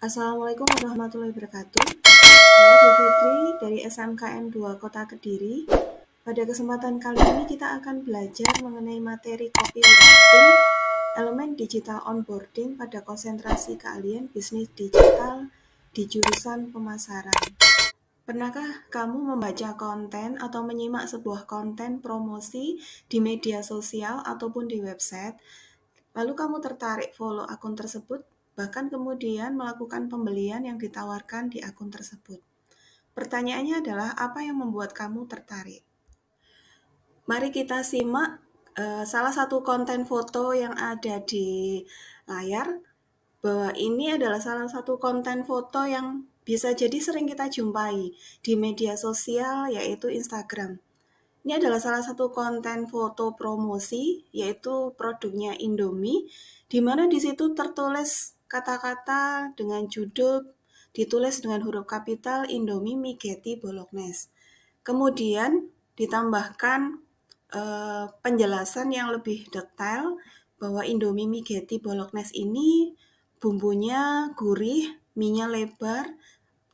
Assalamualaikum warahmatullahi wabarakatuh. Saya Bu Fitri dari SMKN 2 Kota Kediri. Pada kesempatan kali ini kita akan belajar mengenai materi copywriting, elemen digital onboarding pada konsentrasi keahlian bisnis digital di jurusan pemasaran. Pernahkah kamu membaca konten atau menyimak sebuah konten promosi di media sosial ataupun di website? Lalu kamu tertarik follow akun tersebut, bahkan kemudian melakukan pembelian yang ditawarkan di akun tersebut. Pertanyaannya adalah, apa yang membuat kamu tertarik? Mari kita simak salah satu konten foto yang ada di layar, bahwa ini adalah salah satu konten foto yang bisa jadi sering kita jumpai di media sosial, yaitu Instagram. Ini adalah salah satu konten foto promosi, yaitu produknya Indomie, di mana di situ tertulis kata-kata dengan judul, ditulis dengan huruf kapital Indomie mie Getty Bolognese. Kemudian ditambahkan penjelasan yang lebih detail bahwa Indomie mie Getty Bolognese ini bumbunya gurih, mie-nya lebar,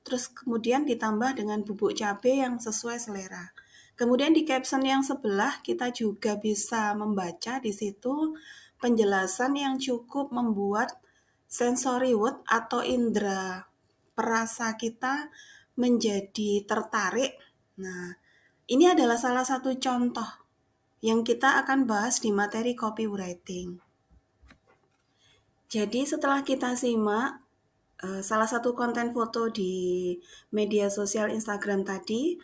terus kemudian ditambah dengan bubuk cabai yang sesuai selera. Kemudian di caption yang sebelah kita juga bisa membaca di situ penjelasan yang cukup membuat sensory word atau indera perasa kita menjadi tertarik. Nah, ini adalah salah satu contoh yang kita akan bahas di materi copywriting. Jadi setelah kita simak salah satu konten foto di media sosial Instagram tadi,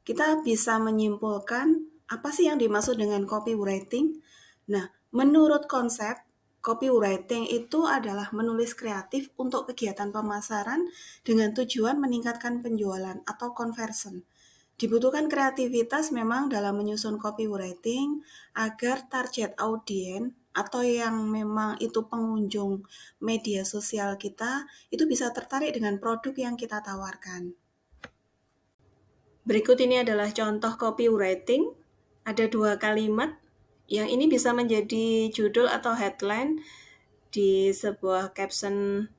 kita bisa menyimpulkan apa sih yang dimaksud dengan copywriting. Nah, menurut konsep, copywriting itu adalah menulis kreatif untuk kegiatan pemasaran dengan tujuan meningkatkan penjualan atau conversion. Dibutuhkan kreativitas memang dalam menyusun copywriting agar target audiens atau yang memang itu pengunjung media sosial kita itu bisa tertarik dengan produk yang kita tawarkan. Berikut ini adalah contoh copywriting. Ada 2 kalimat yang ini bisa menjadi judul atau headline di sebuah caption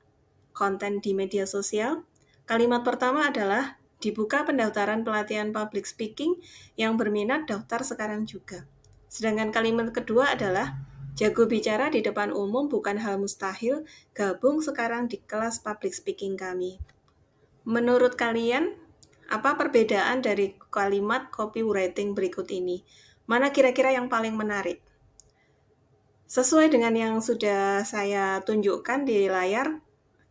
konten di media sosial. Kalimat pertama adalah dibuka pendaftaran pelatihan public speaking, yang berminat daftar sekarang juga. Sedangkan kalimat kedua adalah jago bicara di depan umum bukan hal mustahil, gabung sekarang di kelas public speaking kami. Menurut kalian, apa perbedaan dari kalimat copywriting berikut ini? Mana kira-kira yang paling menarik? Sesuai dengan yang sudah saya tunjukkan di layar,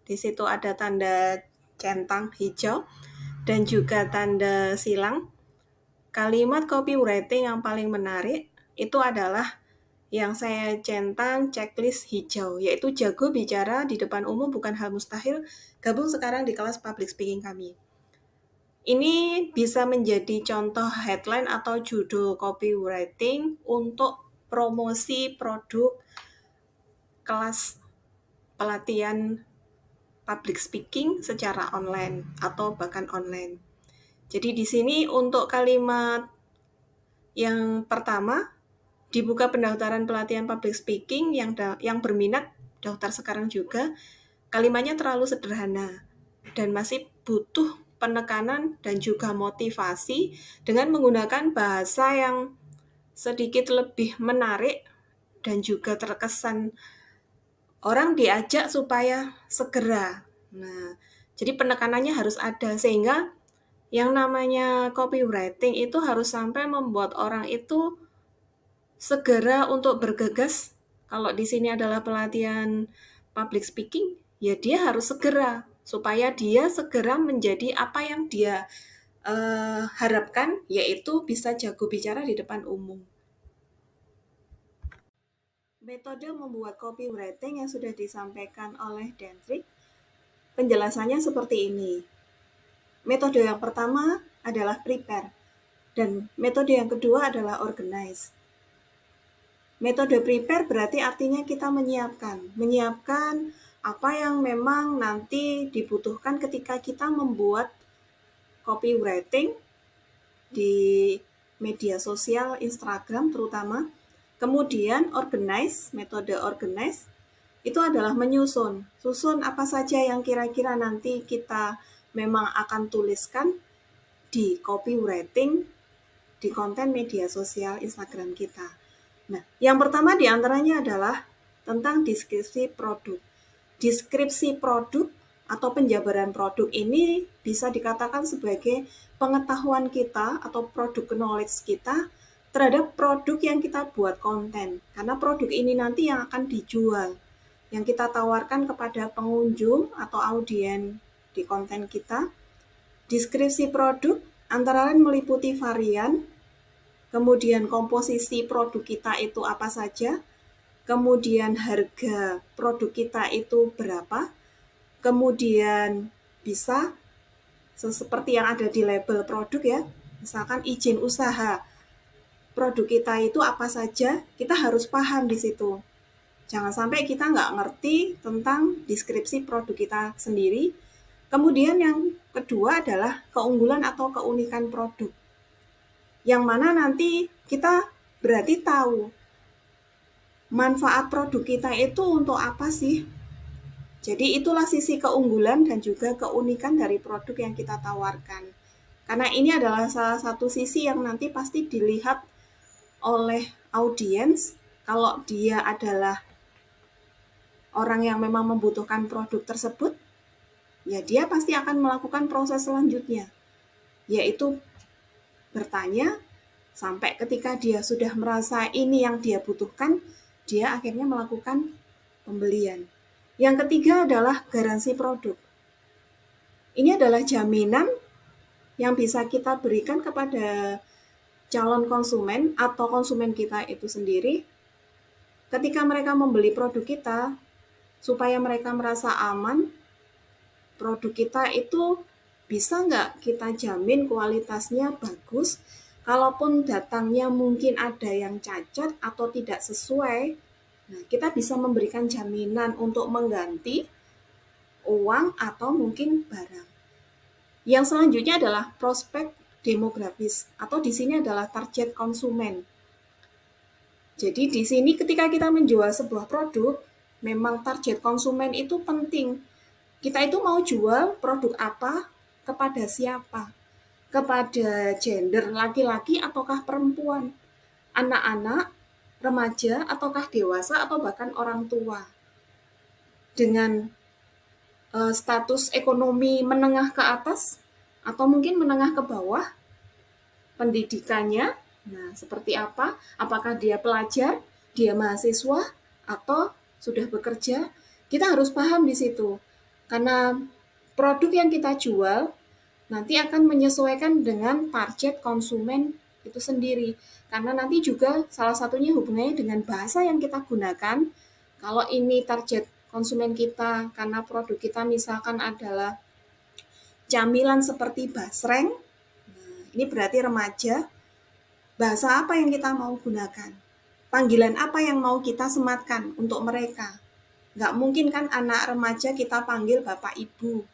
di situ ada tanda centang hijau dan juga tanda silang. Kalimat copywriting yang paling menarik itu adalah yang saya centang checklist hijau, yaitu jago bicara di depan umum bukan hal mustahil, gabung sekarang di kelas public speaking kami. Ini bisa menjadi contoh headline atau judul copywriting untuk promosi produk kelas pelatihan public speaking secara online atau bahkan online. Jadi di sini untuk kalimat yang pertama, dibuka pendaftaran pelatihan public speaking yang berminat daftar sekarang juga, kalimatnya terlalu sederhana dan masih butuh penekanan dan juga motivasi dengan menggunakan bahasa yang sedikit lebih menarik dan juga terkesan orang diajak supaya segera. Nah, jadi penekanannya harus ada sehingga yang namanya copywriting itu harus sampai membuat orang itu segera untuk bergegas. Kalau di sini adalah pelatihan public speaking, ya dia harus segera supaya dia segera menjadi apa yang dia harapkan, yaitu bisa jago bicara di depan umum. Metode membuat copywriting yang sudah disampaikan oleh Dendrik, penjelasannya seperti ini. Metode yang pertama adalah prepare, dan metode yang kedua adalah organize. Metode prepare berarti artinya kita menyiapkan apa yang memang nanti dibutuhkan ketika kita membuat copywriting di media sosial Instagram terutama. Kemudian organize, metode organize, itu adalah susun apa saja yang kira-kira nanti kita memang akan tuliskan di copywriting di konten media sosial Instagram kita. Nah, yang pertama diantaranya adalah tentang deskripsi produk. Deskripsi produk atau penjabaran produk ini bisa dikatakan sebagai pengetahuan kita atau produk knowledge kita terhadap produk yang kita buat konten. Karena produk ini nanti yang akan dijual, yang kita tawarkan kepada pengunjung atau audien di konten kita. Deskripsi produk antara lain meliputi varian, kemudian komposisi produk kita itu apa saja, kemudian harga produk kita itu berapa, kemudian bisa seperti yang ada di label produk ya, misalkan izin usaha produk kita itu apa saja, kita harus paham di situ. Jangan sampai kita nggak ngerti tentang deskripsi produk kita sendiri. Kemudian yang kedua adalah keunggulan atau keunikan produk. Yang mana nanti kita berarti tahu manfaat produk kita itu untuk apa sih. Jadi itulah sisi keunggulan dan juga keunikan dari produk yang kita tawarkan. Karena ini adalah salah satu sisi yang nanti pasti dilihat oleh audiens kalau dia adalah orang yang memang membutuhkan produk tersebut, ya dia pasti akan melakukan proses selanjutnya, yaitu bertanya sampai ketika dia sudah merasa ini yang dia butuhkan, dia akhirnya melakukan pembelian. Yang ketiga adalah garansi produk. Ini adalah jaminan yang bisa kita berikan kepada calon konsumen atau konsumen kita itu sendiri ketika mereka membeli produk kita, supaya mereka merasa aman, produk kita itu bisa nggak kita jamin kualitasnya bagus, kalaupun datangnya mungkin ada yang cacat atau tidak sesuai, nah kita bisa memberikan jaminan untuk mengganti uang atau mungkin barang. Yang selanjutnya adalah prospek demografis atau di sini adalah target konsumen. Jadi di sini ketika kita menjual sebuah produk, memang target konsumen itu penting. Kita itu mau jual produk apa, kepada siapa? Kepada gender laki-laki ataukah perempuan? Anak-anak, remaja, ataukah dewasa, atau bahkan orang tua? Dengan status ekonomi menengah ke atas, atau mungkin menengah ke bawah, pendidikannya, nah seperti apa? Apakah dia pelajar, dia mahasiswa, atau sudah bekerja? Kita harus paham di situ. Karena produk yang kita jual nanti akan menyesuaikan dengan target konsumen itu sendiri. Karena nanti juga salah satunya hubungannya dengan bahasa yang kita gunakan. Kalau ini target konsumen kita karena produk kita misalkan adalah camilan seperti basreng, nah, ini berarti remaja. Bahasa apa yang kita mau gunakan? Panggilan apa yang mau kita sematkan untuk mereka? Nggak mungkin kan anak remaja kita panggil bapak ibu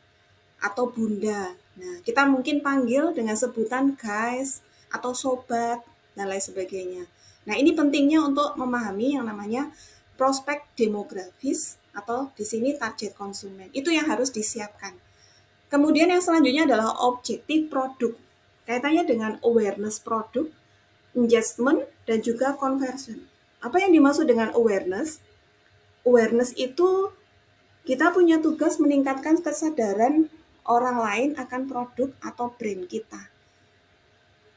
atau bunda. Nah, kita mungkin panggil dengan sebutan guys atau sobat dan lain sebagainya. Nah, ini pentingnya untuk memahami yang namanya prospek demografis atau di sini target konsumen. Itu yang harus disiapkan. Kemudian yang selanjutnya adalah objektif produk. Kaitannya dengan awareness produk, engagement, dan juga conversion. Apa yang dimaksud dengan awareness? Awareness itu kita punya tugas meningkatkan kesadaran orang lain akan produk atau brand kita.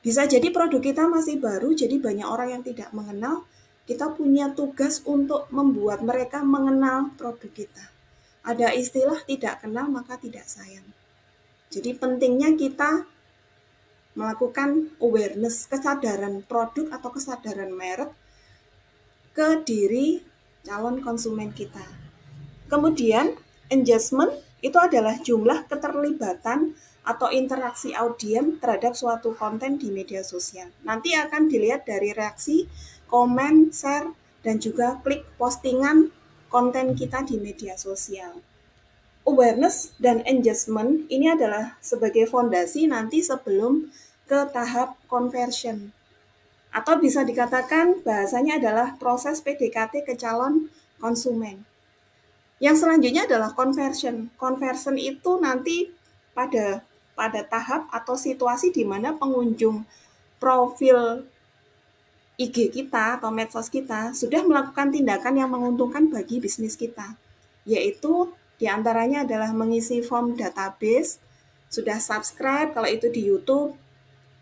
Bisa jadi produk kita masih baru, jadi banyak orang yang tidak mengenal. Kita punya tugas untuk membuat mereka mengenal produk kita. Ada istilah tidak kenal maka tidak sayang. Jadi pentingnya kita melakukan awareness, kesadaran produk atau kesadaran merek ke diri calon konsumen kita. Kemudian engagement itu adalah jumlah keterlibatan atau interaksi audiens terhadap suatu konten di media sosial. Nanti akan dilihat dari reaksi, komen, share, dan juga klik postingan konten kita di media sosial. Awareness dan engagement ini adalah sebagai fondasi nanti sebelum ke tahap conversion. Atau bisa dikatakan bahasanya adalah proses PDKT ke calon konsumen. Yang selanjutnya adalah conversion. Conversion itu nanti pada tahap atau situasi di mana pengunjung profil IG kita atau medsos kita sudah melakukan tindakan yang menguntungkan bagi bisnis kita, yaitu diantaranya adalah mengisi form database, sudah subscribe kalau itu di YouTube,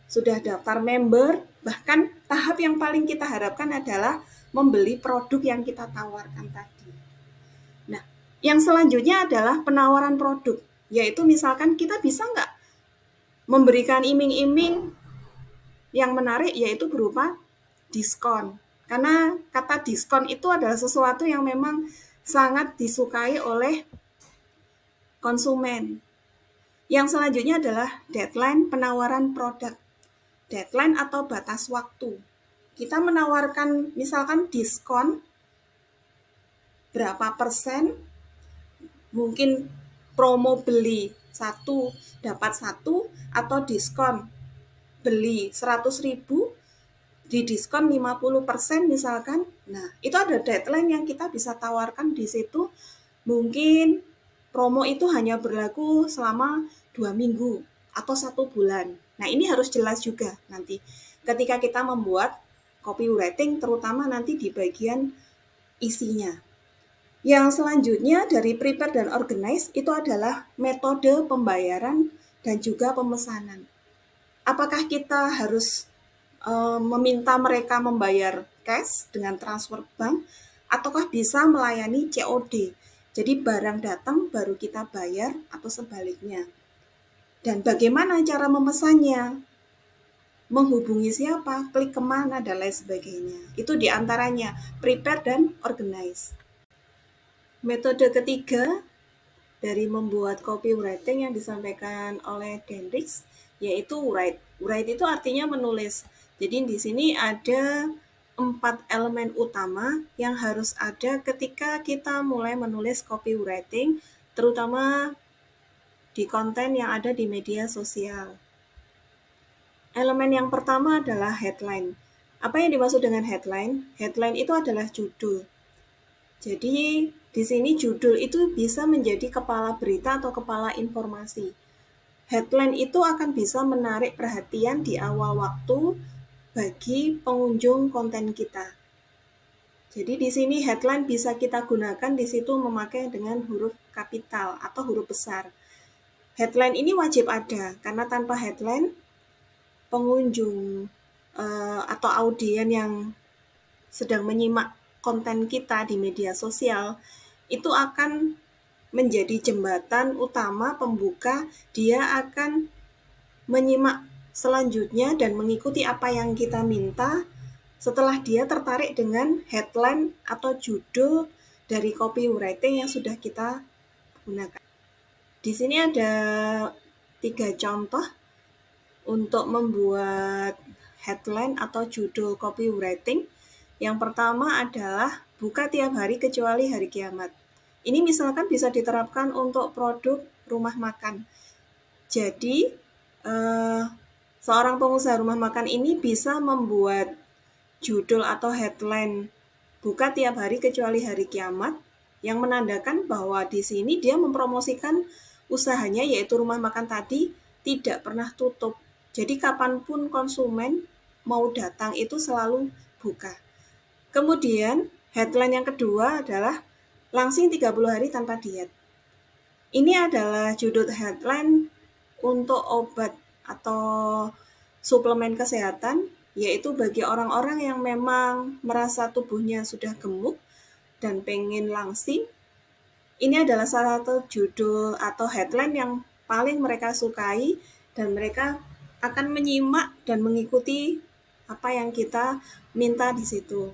sudah daftar member, bahkan tahap yang paling kita harapkan adalah membeli produk yang kita tawarkan tadi. Nah, yang selanjutnya adalah penawaran produk, yaitu misalkan kita bisa nggak memberikan iming-iming yang menarik, yaitu berupa diskon. Karena kata diskon itu adalah sesuatu yang memang sangat disukai oleh konsumen. Yang selanjutnya adalah deadline penawaran produk. Deadline atau batas waktu. Kita menawarkan misalkan diskon berapa persen, mungkin promo beli 1 dapat 1 atau diskon beli 100.000 di diskon 50% misalkan. Nah, itu ada deadline yang kita bisa tawarkan di situ. Mungkin promo itu hanya berlaku selama 2 minggu atau 1 bulan. Nah, ini harus jelas juga nanti ketika kita membuat copywriting, terutama nanti di bagian isinya. Yang selanjutnya dari prepare dan organize itu adalah metode pembayaran dan juga pemesanan. Apakah kita harus meminta mereka membayar cash dengan transfer bank, ataukah bisa melayani COD? Jadi barang datang baru kita bayar atau sebaliknya. Dan bagaimana cara memesannya? Menghubungi siapa? Klik kemana? Dan lain sebagainya. Itu diantaranya prepare dan organize. Metode ketiga dari membuat copywriting yang disampaikan oleh Dendrix yaitu write. Write itu artinya menulis. Jadi di sini ada 4 elemen utama yang harus ada ketika kita mulai menulis copywriting, terutama di konten yang ada di media sosial. Elemen yang pertama adalah headline. Apa yang dimaksud dengan headline? Headline itu adalah judul. Jadi di sini judul itu bisa menjadi kepala berita atau kepala informasi. Headline itu akan bisa menarik perhatian di awal waktu bagi pengunjung konten kita. Jadi di sini headline bisa kita gunakan di situ memakai dengan huruf kapital atau huruf besar. Headline ini wajib ada karena tanpa headline pengunjung atau audien yang sedang menyimak konten kita di media sosial itu akan menjadi jembatan utama pembuka, dia akan menyimak selanjutnya dan mengikuti apa yang kita minta setelah dia tertarik dengan headline atau judul dari copywriting yang sudah kita gunakan. Di sini ada 3 contoh untuk membuat headline atau judul copywriting. Yang pertama adalah buka tiap hari kecuali hari kiamat. Ini misalkan bisa diterapkan untuk produk rumah makan. Jadi, seorang pengusaha rumah makan ini bisa membuat judul atau headline buka tiap hari kecuali hari kiamat yang menandakan bahwa di sini dia mempromosikan usahanya yaitu rumah makan tadi tidak pernah tutup. Jadi kapanpun konsumen mau datang itu selalu buka. Kemudian headline yang kedua adalah langsing 30 hari tanpa diet. Ini adalah judul headline untuk obat atau suplemen kesehatan, yaitu bagi orang-orang yang memang merasa tubuhnya sudah gemuk dan pengen langsing. Ini adalah salah satu judul atau headline yang paling mereka sukai dan mereka akan menyimak dan mengikuti apa yang kita minta di situ.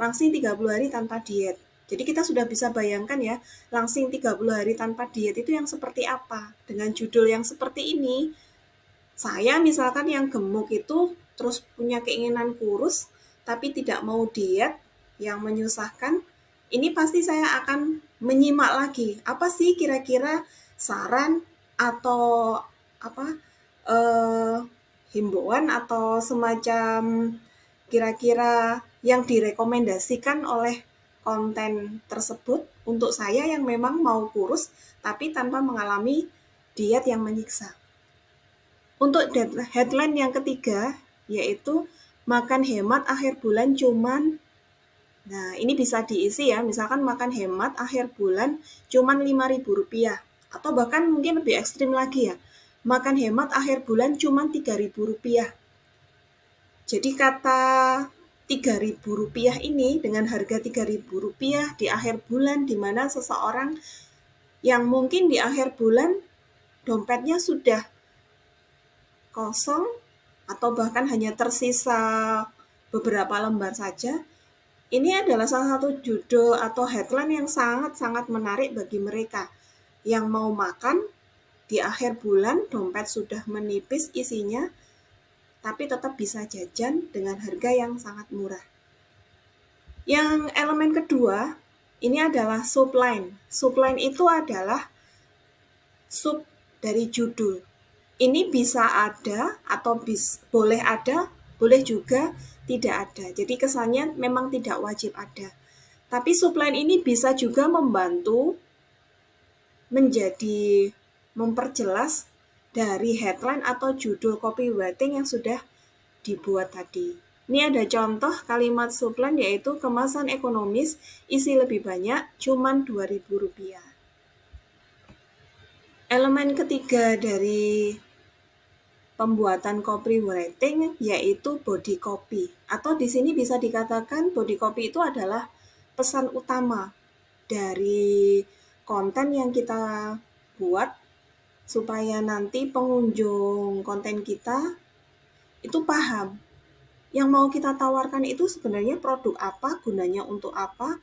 Langsing 30 hari tanpa diet. Jadi kita sudah bisa bayangkan ya, langsing 30 hari tanpa diet itu yang seperti apa. Dengan judul yang seperti ini, saya misalkan yang gemuk itu terus punya keinginan kurus, tapi tidak mau diet, yang menyusahkan, ini pasti saya akan menyimak lagi. Apa sih kira-kira saran atau himbauan atau semacam kira-kira yang direkomendasikan oleh konten tersebut untuk saya yang memang mau kurus tapi tanpa mengalami diet yang menyiksa. Untuk headline yang ketiga, yaitu makan hemat akhir bulan cuman, nah ini bisa diisi ya, misalkan makan hemat akhir bulan cuman Rp5.000, atau bahkan mungkin lebih ekstrim lagi ya, makan hemat akhir bulan cuman Rp3.000. Jadi kata Rp3.000 ini dengan harga Rp3.000 di akhir bulan, di mana seseorang yang mungkin di akhir bulan dompetnya sudah kosong atau bahkan hanya tersisa beberapa lembar saja, ini adalah salah satu judul atau headline yang sangat-sangat menarik bagi mereka yang mau makan di akhir bulan, dompet sudah menipis isinya, tapi tetap bisa jajan dengan harga yang sangat murah. Yang elemen kedua, ini adalah subline. Subline itu adalah sub dari judul. Ini bisa ada atau boleh ada, boleh juga tidak ada. Jadi kesannya memang tidak wajib ada. Tapi subline ini bisa juga membantu menjadi memperjelas dari headline atau judul copywriting yang sudah dibuat tadi. Ini ada contoh kalimat subline yaitu kemasan ekonomis, isi lebih banyak, cuman Rp2.000. Elemen ketiga dari pembuatan copywriting yaitu body copy, atau di sini bisa dikatakan body copy itu adalah pesan utama dari konten yang kita buat supaya nanti pengunjung konten kita itu paham yang mau kita tawarkan itu sebenarnya produk apa, gunanya untuk apa,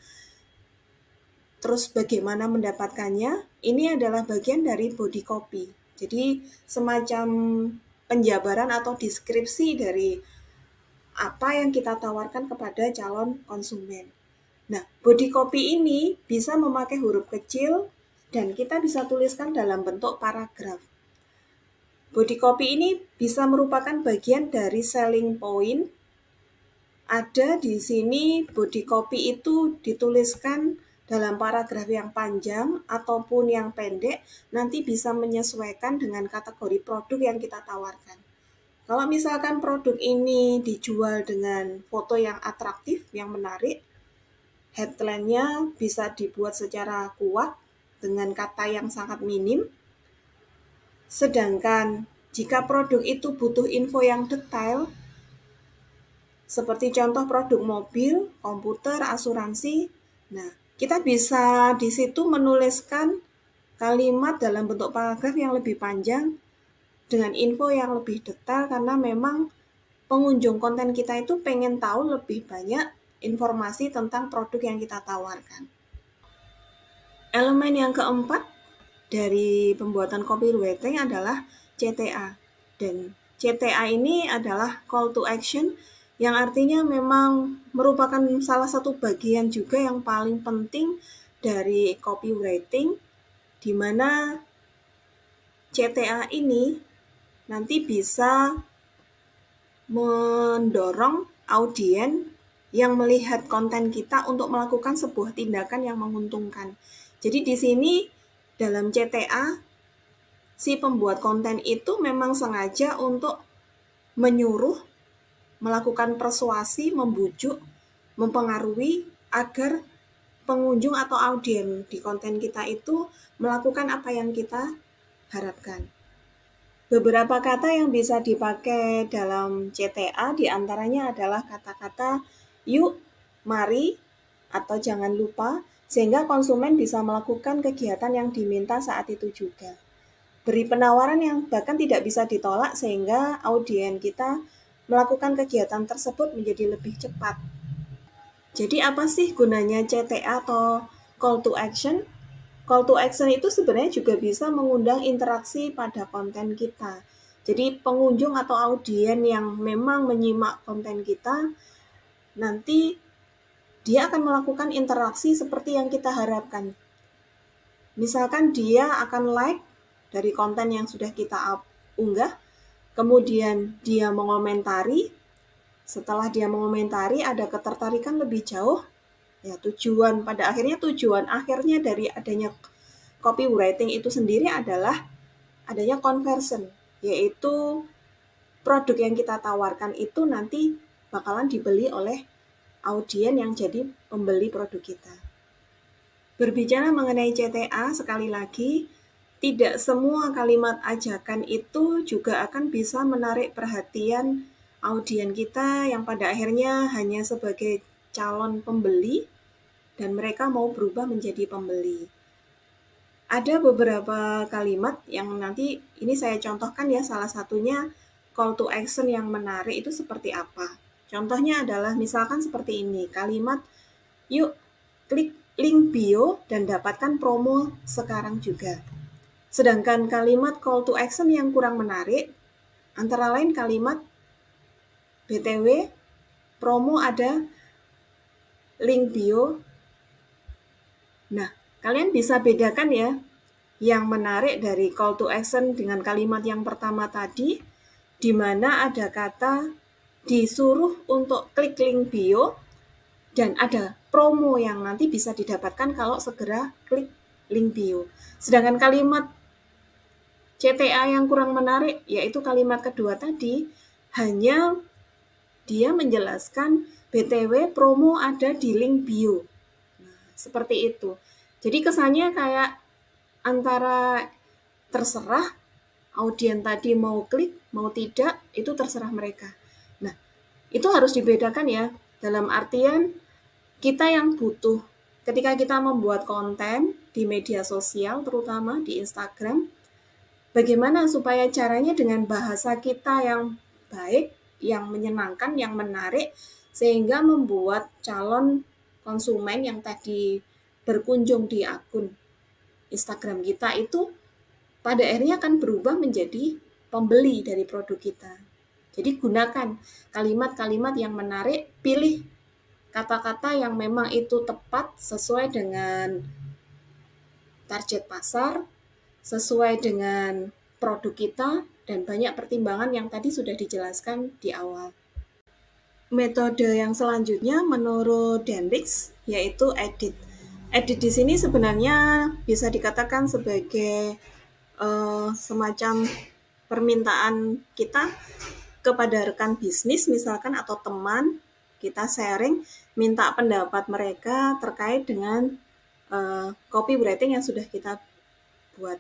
terus bagaimana mendapatkannya. Ini adalah bagian dari body copy. Jadi semacam penjabaran atau deskripsi dari apa yang kita tawarkan kepada calon konsumen. Nah, body copy ini bisa memakai huruf kecil dan kita bisa tuliskan dalam bentuk paragraf. Body copy ini bisa merupakan bagian dari selling point. Ada di sini body copy itu dituliskan dalam paragraf yang panjang ataupun yang pendek, nanti bisa menyesuaikan dengan kategori produk yang kita tawarkan. Kalau misalkan produk ini dijual dengan foto yang atraktif, yang menarik, headline-nya bisa dibuat secara kuat dengan kata yang sangat minim. Sedangkan jika produk itu butuh info yang detail, seperti contoh produk mobil, komputer, asuransi, nah kita bisa di situ menuliskan kalimat dalam bentuk paragraf yang lebih panjang dengan info yang lebih detail karena memang pengunjung konten kita itu pengen tahu lebih banyak informasi tentang produk yang kita tawarkan. Elemen yang keempat dari pembuatan copywriting adalah CTA. Dan CTA ini adalah call to action yang artinya memang merupakan salah satu bagian juga yang paling penting dari copywriting, di mana CTA ini nanti bisa mendorong audiens yang melihat konten kita untuk melakukan sebuah tindakan yang menguntungkan. Jadi di sini dalam CTA, si pembuat konten itu memang sengaja untuk menyuruh, melakukan persuasi, membujuk, mempengaruhi agar pengunjung atau audiens di konten kita itu melakukan apa yang kita harapkan. Beberapa kata yang bisa dipakai dalam CTA diantaranya adalah kata-kata yuk, mari, atau jangan lupa, sehingga konsumen bisa melakukan kegiatan yang diminta saat itu juga. Beri penawaran yang bahkan tidak bisa ditolak sehingga audiens kita melakukan kegiatan tersebut menjadi lebih cepat. Jadi apa sih gunanya CTA atau call to action? Call to action itu sebenarnya juga bisa mengundang interaksi pada konten kita. Jadi pengunjung atau audiens yang memang menyimak konten kita, nanti dia akan melakukan interaksi seperti yang kita harapkan. Misalkan dia akan like dari konten yang sudah kita unggah, kemudian dia mengomentari, setelah dia mengomentari ada ketertarikan lebih jauh, Ya, pada akhirnya tujuan akhirnya dari adanya copywriting itu sendiri adalah adanya conversion, yaitu produk yang kita tawarkan itu nanti bakalan dibeli oleh audien yang jadi pembeli produk kita. Berbicara mengenai CTA, sekali lagi, tidak semua kalimat ajakan itu juga akan bisa menarik perhatian audien kita yang pada akhirnya hanya sebagai calon pembeli dan mereka mau berubah menjadi pembeli. Ada beberapa kalimat yang nanti ini saya contohkan ya, salah satunya call to action yang menarik itu seperti apa. Contohnya adalah misalkan seperti ini, kalimat yuk klik link bio dan dapatkan promo sekarang juga. Sedangkan kalimat call to action yang kurang menarik, antara lain kalimat BTW promo ada link bio. Nah, kalian bisa bedakan ya, yang menarik dari call to action dengan kalimat yang pertama tadi, di mana ada kata disuruh untuk klik link bio, dan ada promo yang nanti bisa didapatkan kalau segera klik link bio. Sedangkan kalimat CTA yang kurang menarik, yaitu kalimat kedua tadi, hanya dia menjelaskan BTW promo ada di link bio. Seperti itu. Jadi kesannya kayak antara terserah audien tadi mau klik, mau tidak, itu terserah mereka. Nah, itu harus dibedakan ya. Dalam artian kita yang butuh ketika kita membuat konten di media sosial, terutama di Instagram, bagaimana supaya caranya dengan bahasa kita yang baik, yang menyenangkan, yang menarik, sehingga membuat calon konsumen yang tadi berkunjung di akun Instagram kita itu pada akhirnya akan berubah menjadi pembeli dari produk kita. Jadi gunakan kalimat-kalimat yang menarik, pilih kata-kata yang memang itu tepat sesuai dengan target pasar, sesuai dengan produk kita, dan banyak pertimbangan yang tadi sudah dijelaskan di awal. Metode yang selanjutnya menurut Dendrix yaitu edit. Edit di sini sebenarnya bisa dikatakan sebagai semacam permintaan kita kepada rekan bisnis misalkan atau teman, kita sharing, minta pendapat mereka terkait dengan copywriting yang sudah kita buat.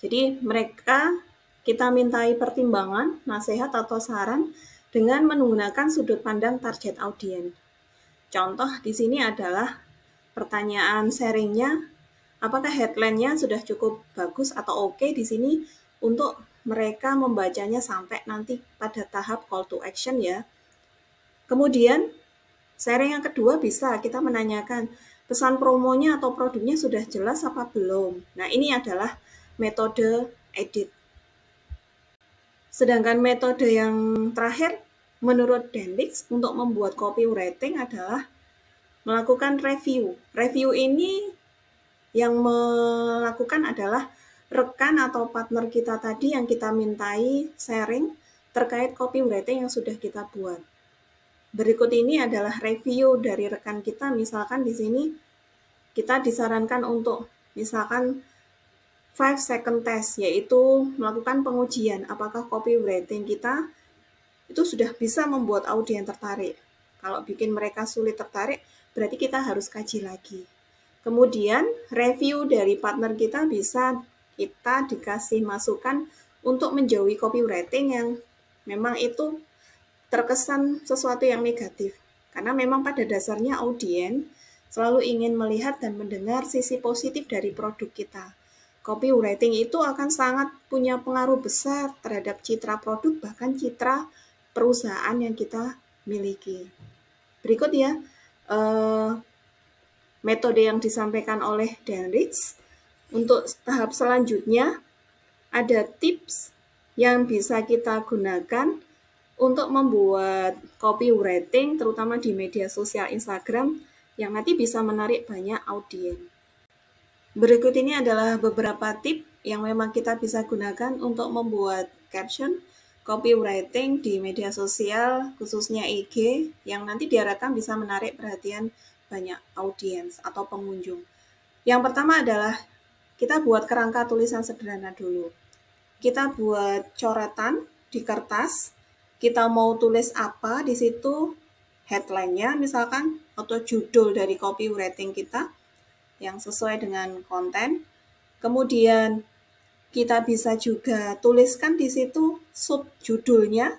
Jadi mereka kita mintai pertimbangan, nasihat atau saran dengan menggunakan sudut pandang target audiens. Contoh di sini adalah pertanyaan sharingnya, apakah headline-nya sudah cukup bagus atau oke di sini untuk mereka membacanya sampai nanti pada tahap call to action ya. Kemudian sharing yang kedua bisa kita menanyakan pesan promonya atau produknya sudah jelas apa belum. Nah ini adalah metode edit. Sedangkan metode yang terakhir menurut Dendrix untuk membuat copywriting adalah melakukan review. Review ini yang melakukan adalah rekan atau partner kita tadi yang kita mintai sharing terkait copywriting yang sudah kita buat. Berikut ini adalah review dari rekan kita, misalkan di sini kita disarankan untuk misalkan 5 second test, yaitu melakukan pengujian apakah copywriting kita itu sudah bisa membuat audien tertarik. Kalau bikin mereka sulit tertarik, berarti kita harus kaji lagi. Kemudian review dari partner kita bisa kita dikasih masukan untuk menjauhi copywriting yang memang itu terkesan sesuatu yang negatif. Karena memang pada dasarnya audien selalu ingin melihat dan mendengar sisi positif dari produk kita. Copywriting itu akan sangat punya pengaruh besar terhadap citra produk, bahkan citra perusahaan yang kita miliki. Berikut ya, metode yang disampaikan oleh Dendrix. Untuk tahap selanjutnya, ada tips yang bisa kita gunakan untuk membuat copywriting, terutama di media sosial Instagram, yang nanti bisa menarik banyak audiens. Berikut ini adalah beberapa tips yang memang kita bisa gunakan untuk membuat caption copywriting di media sosial, khususnya IG, yang nanti diharapkan bisa menarik perhatian banyak audiens atau pengunjung. Yang pertama adalah kita buat kerangka tulisan sederhana dulu. Kita buat coretan di kertas, kita mau tulis apa di situ, headline-nya misalkan, atau judul dari copywriting kita yang sesuai dengan konten. Kemudian kita bisa juga tuliskan di situ sub judulnya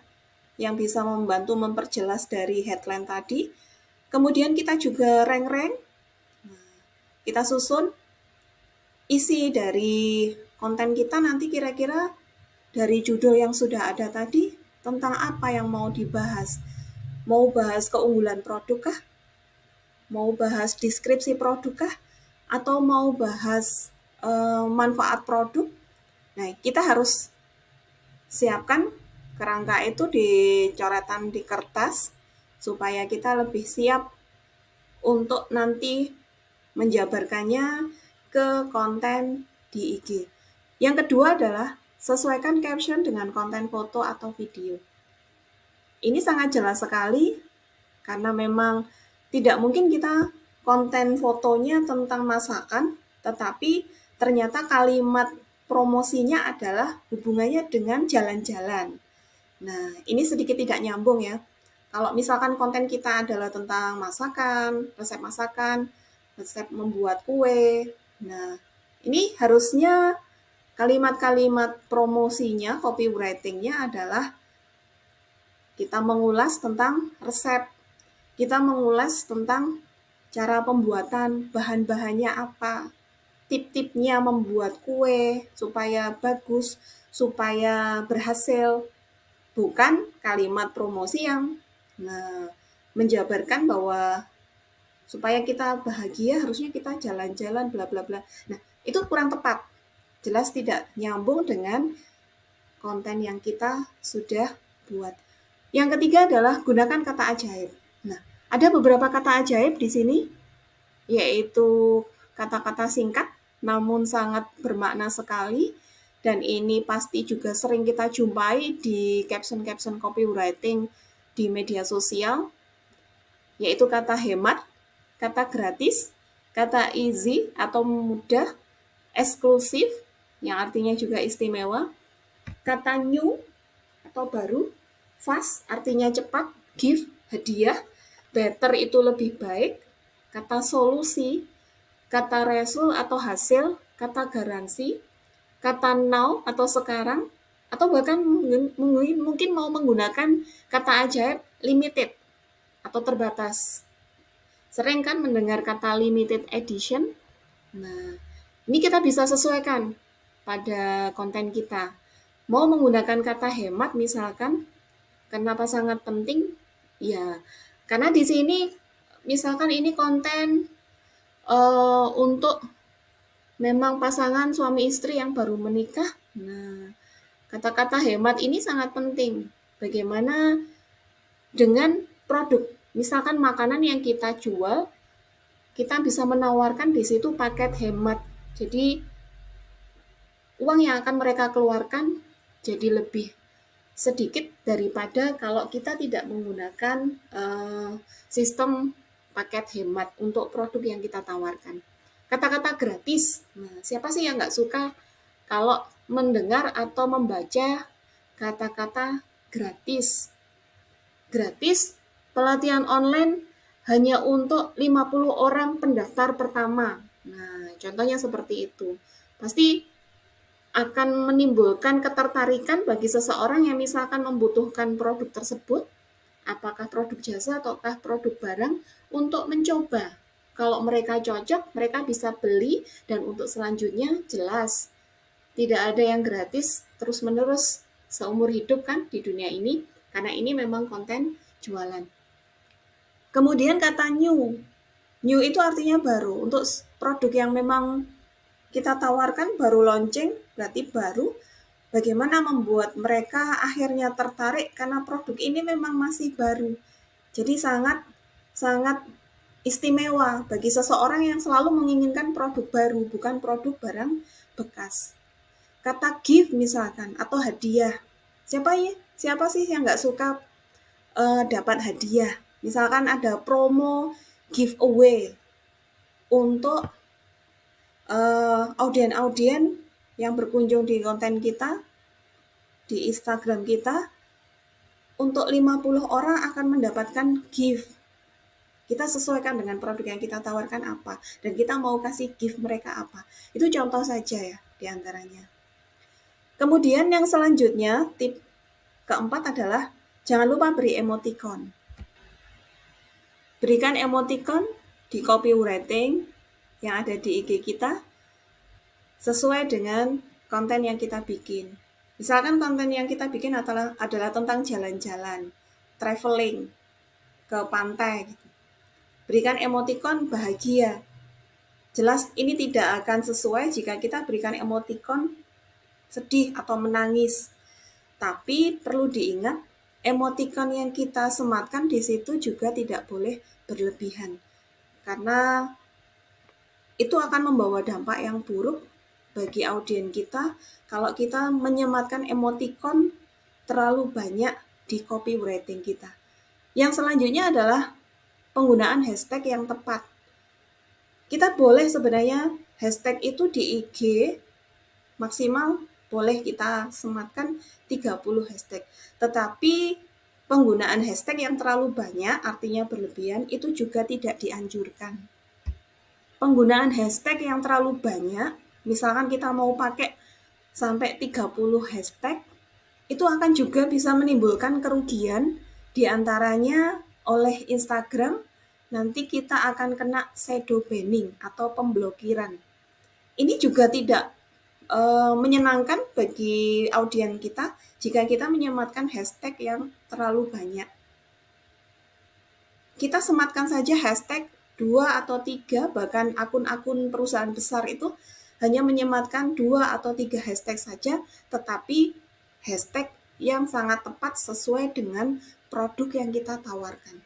yang bisa membantu memperjelas dari headline tadi. Kemudian kita juga rank-rank, kita susun isi dari konten kita nanti kira-kira dari judul yang sudah ada tadi tentang apa yang mau dibahas. Mau bahas keunggulan produk kah? Mau bahas deskripsi produk kah? Atau mau bahas manfaat produk? Nah, kita harus siapkan kerangka itu di coretan di kertas supaya kita lebih siap untuk nanti menjabarkannya ke konten di IG. Yang kedua adalah sesuaikan caption dengan konten foto atau video. Ini sangat jelas sekali karena memang tidak mungkin kita konten fotonya tentang masakan, tetapi ternyata kalimat promosinya adalah hubungannya dengan jalan-jalan. Nah, ini sedikit tidak nyambung ya. Kalau misalkan konten kita adalah tentang masakan, resep membuat kue. Nah, ini harusnya kalimat-kalimat promosinya, copywriting-nya adalah kita mengulas tentang resep, kita mengulas tentang cara pembuatan, bahan-bahannya apa, tip-tipnya membuat kue supaya bagus, supaya berhasil. Bukan kalimat promosi yang menjabarkan bahwa supaya kita bahagia harusnya kita jalan-jalan bla bla bla. Nah, itu kurang tepat. Jelas tidak nyambung dengan konten yang kita sudah buat. Yang ketiga adalah gunakan kata ajaib. Nah, ada beberapa kata ajaib di sini, yaitu kata-kata singkat namun sangat bermakna sekali, dan ini pasti juga sering kita jumpai di caption-caption copywriting di media sosial, yaitu kata hemat, kata gratis, kata easy atau mudah, eksklusif yang artinya juga istimewa, kata new atau baru, fast artinya cepat, gift hadiah, better itu lebih baik, kata solusi, kata result atau hasil, kata garansi, kata now atau sekarang, atau bahkan mungkin mau menggunakan kata ajaib limited atau terbatas. Sering kan mendengar kata limited edition? Nah, ini kita bisa sesuaikan pada konten kita. Mau menggunakan kata hemat misalkan, kenapa sangat penting? Ya, karena di sini misalkan ini konten untuk memang pasangan suami istri yang baru menikah. Nah, kata-kata hemat ini sangat penting. Bagaimana dengan produk? Misalkan makanan yang kita jual, kita bisa menawarkan di situ paket hemat. Jadi uang yang akan mereka keluarkan jadi lebih sedikit daripada kalau kita tidak menggunakan sistem paket hemat untuk produk yang kita tawarkan. Kata-kata gratis, nah, siapa sih yang nggak suka kalau mendengar atau membaca kata-kata gratis? Gratis, pelatihan online hanya untuk 50 orang pendaftar pertama. Nah, contohnya seperti itu. Pasti akan menimbulkan ketertarikan bagi seseorang yang misalkan membutuhkan produk tersebut, apakah produk jasa ataukah produk barang, untuk mencoba. Kalau mereka cocok, mereka bisa beli, dan untuk selanjutnya jelas tidak ada yang gratis terus-menerus seumur hidup kan di dunia ini, karena ini memang konten jualan. Kemudian kata new. New itu artinya baru. Untuk produk yang memang kita tawarkan baru launching, berarti baru. Bagaimana membuat mereka akhirnya tertarik karena produk ini memang masih baru. Jadi sangat istimewa bagi seseorang yang selalu menginginkan produk baru, bukan produk barang bekas. Kata gift misalkan, atau hadiah. Siapa sih yang nggak suka dapat hadiah? Misalkan ada promo giveaway untuk audien-audien yang berkunjung di konten kita, di Instagram kita. Untuk 50 orang akan mendapatkan gift. Kita sesuaikan dengan produk yang kita tawarkan apa, dan kita mau kasih gift mereka apa. Itu contoh saja ya diantaranya. Kemudian yang selanjutnya, tip keempat adalah jangan lupa beri emoticon. Berikan emoticon di copywriting yang ada di IG kita sesuai dengan konten yang kita bikin. Misalkan konten yang kita bikin adalah tentang jalan-jalan, traveling ke pantai. Berikan emoticon bahagia. Jelas ini tidak akan sesuai jika kita berikan emoticon sedih atau menangis. Tapi perlu diingat, emoticon yang kita sematkan di situ juga tidak boleh berlebihan. Karena itu akan membawa dampak yang buruk bagi audien kita kalau kita menyematkan emoticon terlalu banyak di copywriting kita. Yang selanjutnya adalah penggunaan hashtag yang tepat. Kita boleh sebenarnya hashtag itu di IG maksimal boleh kita sematkan 30 hashtag. Tetapi penggunaan hashtag yang terlalu banyak, artinya berlebihan, itu juga tidak dianjurkan. Penggunaan hashtag yang terlalu banyak, misalkan kita mau pakai sampai 30 hashtag, itu akan juga bisa menimbulkan kerugian, diantaranya oleh Instagram, nanti kita akan kena shadow banning atau pemblokiran. Ini juga tidak menyenangkan bagi audien kita jika kita menyematkan hashtag yang terlalu banyak. Kita sematkan saja hashtag 2 atau 3, bahkan akun-akun perusahaan besar itu hanya menyematkan 2 atau 3 hashtag saja, tetapi hashtag yang sangat tepat sesuai dengan produk yang kita tawarkan.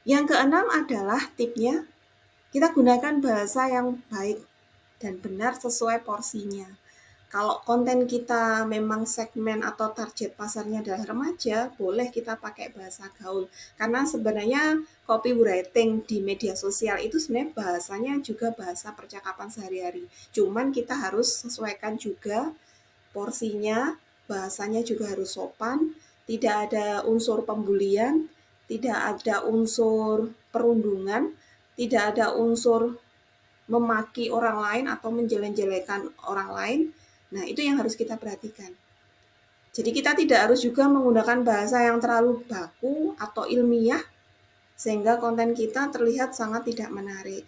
Yang keenam adalah tipnya, kita gunakan bahasa yang baik dan benar sesuai porsinya. Kalau konten kita memang segmen atau target pasarnya adalah remaja, boleh kita pakai bahasa gaul. Karena sebenarnya copywriting di media sosial itu sebenarnya bahasanya juga bahasa percakapan sehari-hari. Cuman kita harus sesuaikan juga porsinya, bahasanya juga harus sopan, tidak ada unsur pembulian, tidak ada unsur perundungan, tidak ada unsur memaki orang lain atau menjelek-jelekan orang lain. Nah, itu yang harus kita perhatikan. Jadi kita tidak harus juga menggunakan bahasa yang terlalu baku atau ilmiah, sehingga konten kita terlihat sangat tidak menarik.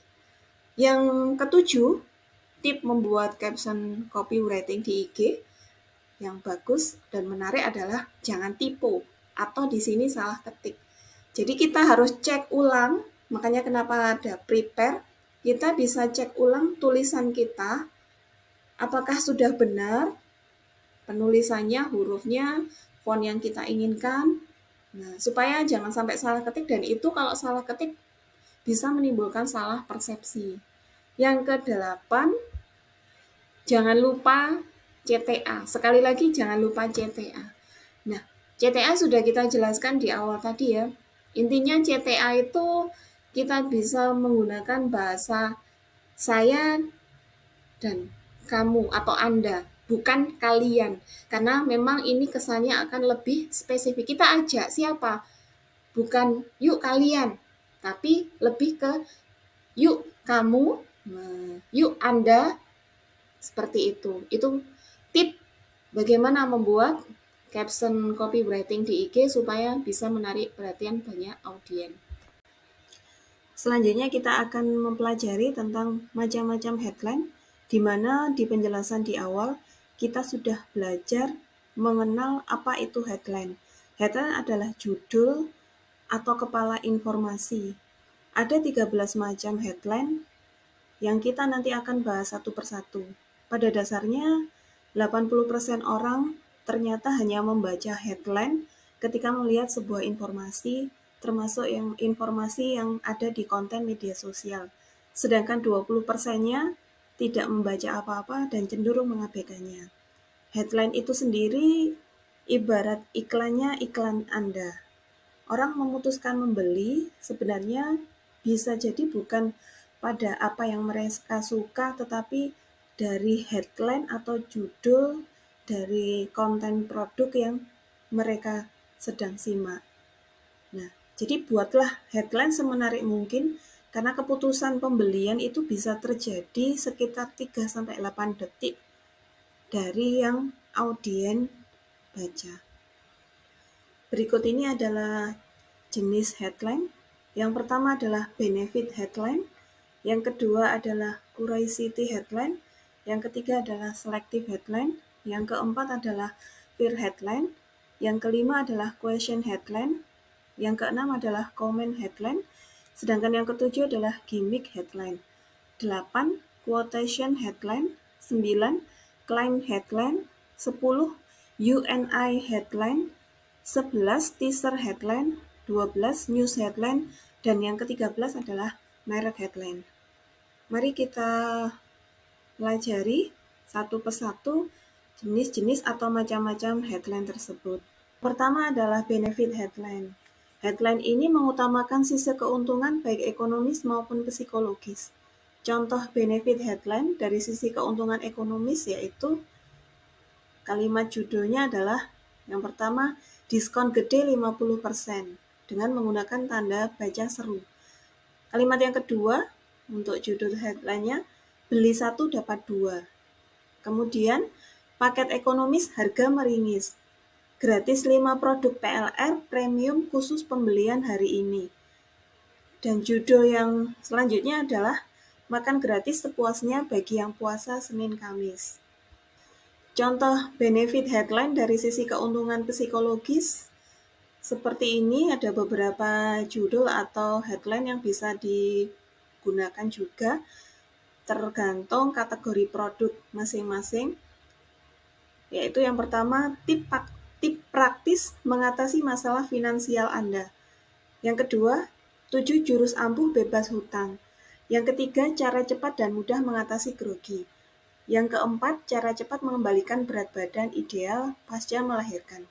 Yang ketujuh, tip membuat caption copywriting di IG yang bagus dan menarik adalah jangan tipu atau di sini salah ketik. Jadi kita harus cek ulang, makanya kenapa ada prepare, kita bisa cek ulang tulisan kita, apakah sudah benar penulisannya, hurufnya, font yang kita inginkan. Nah, supaya jangan sampai salah ketik, dan itu kalau salah ketik bisa menimbulkan salah persepsi. Yang ke-8, jangan lupa CTA. Sekali lagi jangan lupa CTA. Nah, CTA sudah kita jelaskan di awal tadi ya. Intinya CTA itu kita bisa menggunakan bahasa saya dan kamu atau Anda, bukan kalian. Karena memang ini kesannya akan lebih spesifik. Kita ajak siapa? Bukan yuk kalian, tapi lebih ke yuk kamu, yuk Anda, seperti itu. Itu tip bagaimana membuat caption copywriting di IG supaya bisa menarik perhatian banyak audien. Selanjutnya kita akan mempelajari tentang macam-macam headline, di mana di penjelasan di awal kita sudah belajar mengenal apa itu headline. Headline adalah judul atau kepala informasi. Ada 13 macam headline yang kita nanti akan bahas satu persatu. Pada dasarnya, 80% orang ternyata hanya membaca headline ketika melihat sebuah informasi, termasuk yang informasi yang ada di konten media sosial. Sedangkan 20%-nya tidak membaca apa-apa dan cenderung mengabaikannya. Headline itu sendiri ibarat iklannya iklan Anda. Orang memutuskan membeli sebenarnya bisa jadi bukan pada apa yang mereka suka, tetapi dari headline atau judul dari konten produk yang mereka sedang simak. Nah, jadi buatlah headline semenarik mungkin, karena keputusan pembelian itu bisa terjadi sekitar 3-8 detik dari yang audien baca. Berikut ini adalah jenis headline. Yang pertama adalah benefit headline, yang kedua adalah curiosity headline, yang ketiga adalah selective headline, yang keempat adalah fear headline, yang kelima adalah question headline, yang keenam adalah comment headline, sedangkan yang ketujuh adalah gimmick headline. 8. Quotation headline, 9. Claim headline, 10. UNI headline, 11. Teaser headline, 12. News headline, dan yang ke-13 adalah merek headline. Mari kita pelajari satu persatu jenis-jenis atau macam-macam headline tersebut. Pertama adalah benefit headline. Headline ini mengutamakan sisi keuntungan baik ekonomis maupun psikologis. Contoh benefit headline dari sisi keuntungan ekonomis yaitu kalimat judulnya adalah yang pertama, diskon gede 50% dengan menggunakan tanda baca seru. Kalimat yang kedua, untuk judul headline-nya, beli 1 dapat 2. Kemudian, paket ekonomis harga meringis. Gratis 5 produk PLR premium khusus pembelian hari ini. Dan judul yang selanjutnya adalah makan gratis sepuasnya bagi yang puasa Senin Kamis. Contoh benefit headline dari sisi keuntungan psikologis seperti ini, ada beberapa judul atau headline yang bisa digunakan juga tergantung kategori produk masing-masing, yaitu yang pertama tip praktis mengatasi masalah finansial Anda. Yang kedua, 7 jurus ampuh bebas hutang. Yang ketiga, cara cepat dan mudah mengatasi grogi. Yang keempat, cara cepat mengembalikan berat badan ideal pasca melahirkan.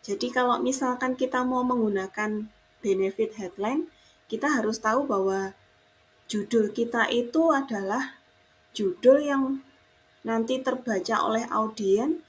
Jadi kalau misalkan kita mau menggunakan benefit headline, kita harus tahu bahwa judul kita itu adalah judul yang nanti terbaca oleh audien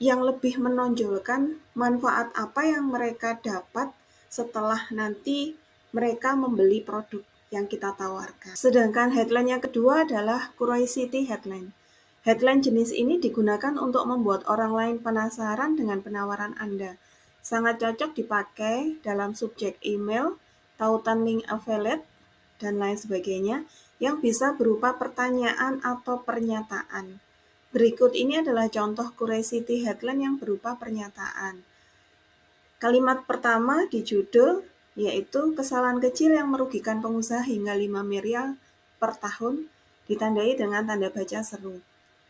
yang lebih menonjolkan manfaat apa yang mereka dapat setelah nanti mereka membeli produk yang kita tawarkan. Sedangkan headline yang kedua adalah curiosity headline. Headline jenis ini digunakan untuk membuat orang lain penasaran dengan penawaran Anda. Sangat cocok dipakai dalam subjek email, tautan link affiliate, dan lain sebagainya yang bisa berupa pertanyaan atau pernyataan. Berikut ini adalah contoh curiosity headline yang berupa pernyataan. Kalimat pertama di judul yaitu kesalahan kecil yang merugikan pengusaha hingga 5 miliar per tahun, ditandai dengan tanda baca seru.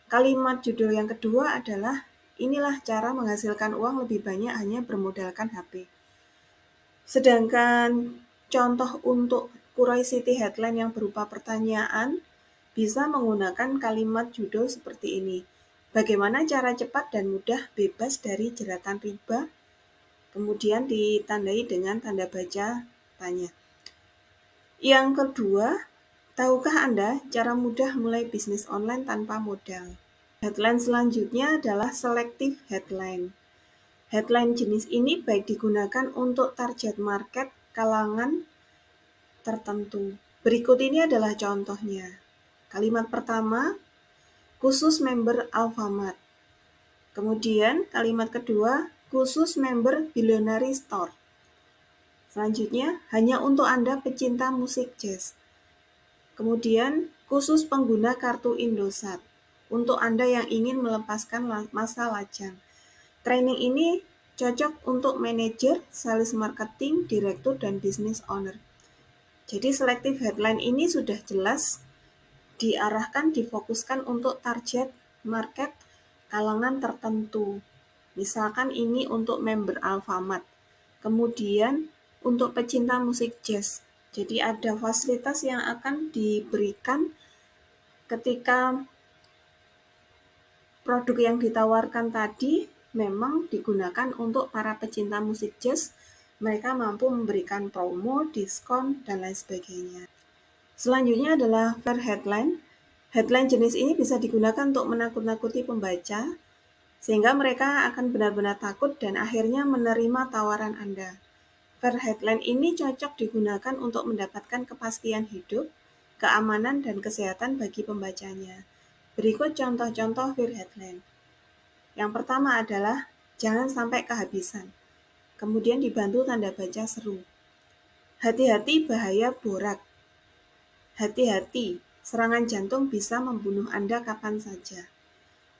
Kalimat judul yang kedua adalah inilah cara menghasilkan uang lebih banyak hanya bermodalkan HP. Sedangkan contoh untuk curiosity headline yang berupa pertanyaan bisa menggunakan kalimat judul seperti ini. Bagaimana cara cepat dan mudah bebas dari jeratan riba? Kemudian ditandai dengan tanda baca tanya. Yang kedua, tahukah Anda cara mudah mulai bisnis online tanpa modal? Headline selanjutnya adalah selective headline. Headline jenis ini baik digunakan untuk target market kalangan tertentu. Berikut ini adalah contohnya. Kalimat pertama, khusus member Alfamart. Kemudian kalimat kedua, khusus member Billionaire Store. Selanjutnya, hanya untuk Anda pecinta musik jazz. Kemudian, khusus pengguna kartu Indosat. Untuk Anda yang ingin melepaskan masa lajang. Training ini cocok untuk manajer, sales marketing, direktur, dan business owner. Jadi selective headline ini sudah jelas diarahkan, difokuskan untuk target market kalangan tertentu. Misalkan ini untuk member Alfamart. Kemudian untuk pecinta musik jazz. Jadi ada fasilitas yang akan diberikan ketika produk yang ditawarkan tadi memang digunakan untuk para pecinta musik jazz, mereka mampu memberikan promo, diskon, dan lain sebagainya. Selanjutnya adalah fair headline. Headline jenis ini bisa digunakan untuk menakut-nakuti pembaca, sehingga mereka akan benar-benar takut dan akhirnya menerima tawaran Anda. Fair headline ini cocok digunakan untuk mendapatkan kepastian hidup, keamanan, dan kesehatan bagi pembacanya. Berikut contoh-contoh fair headline. Yang pertama adalah, jangan sampai kehabisan. Kemudian dibantu tanda baca seru. Hati-hati bahaya borak. Hati-hati, serangan jantung bisa membunuh Anda kapan saja.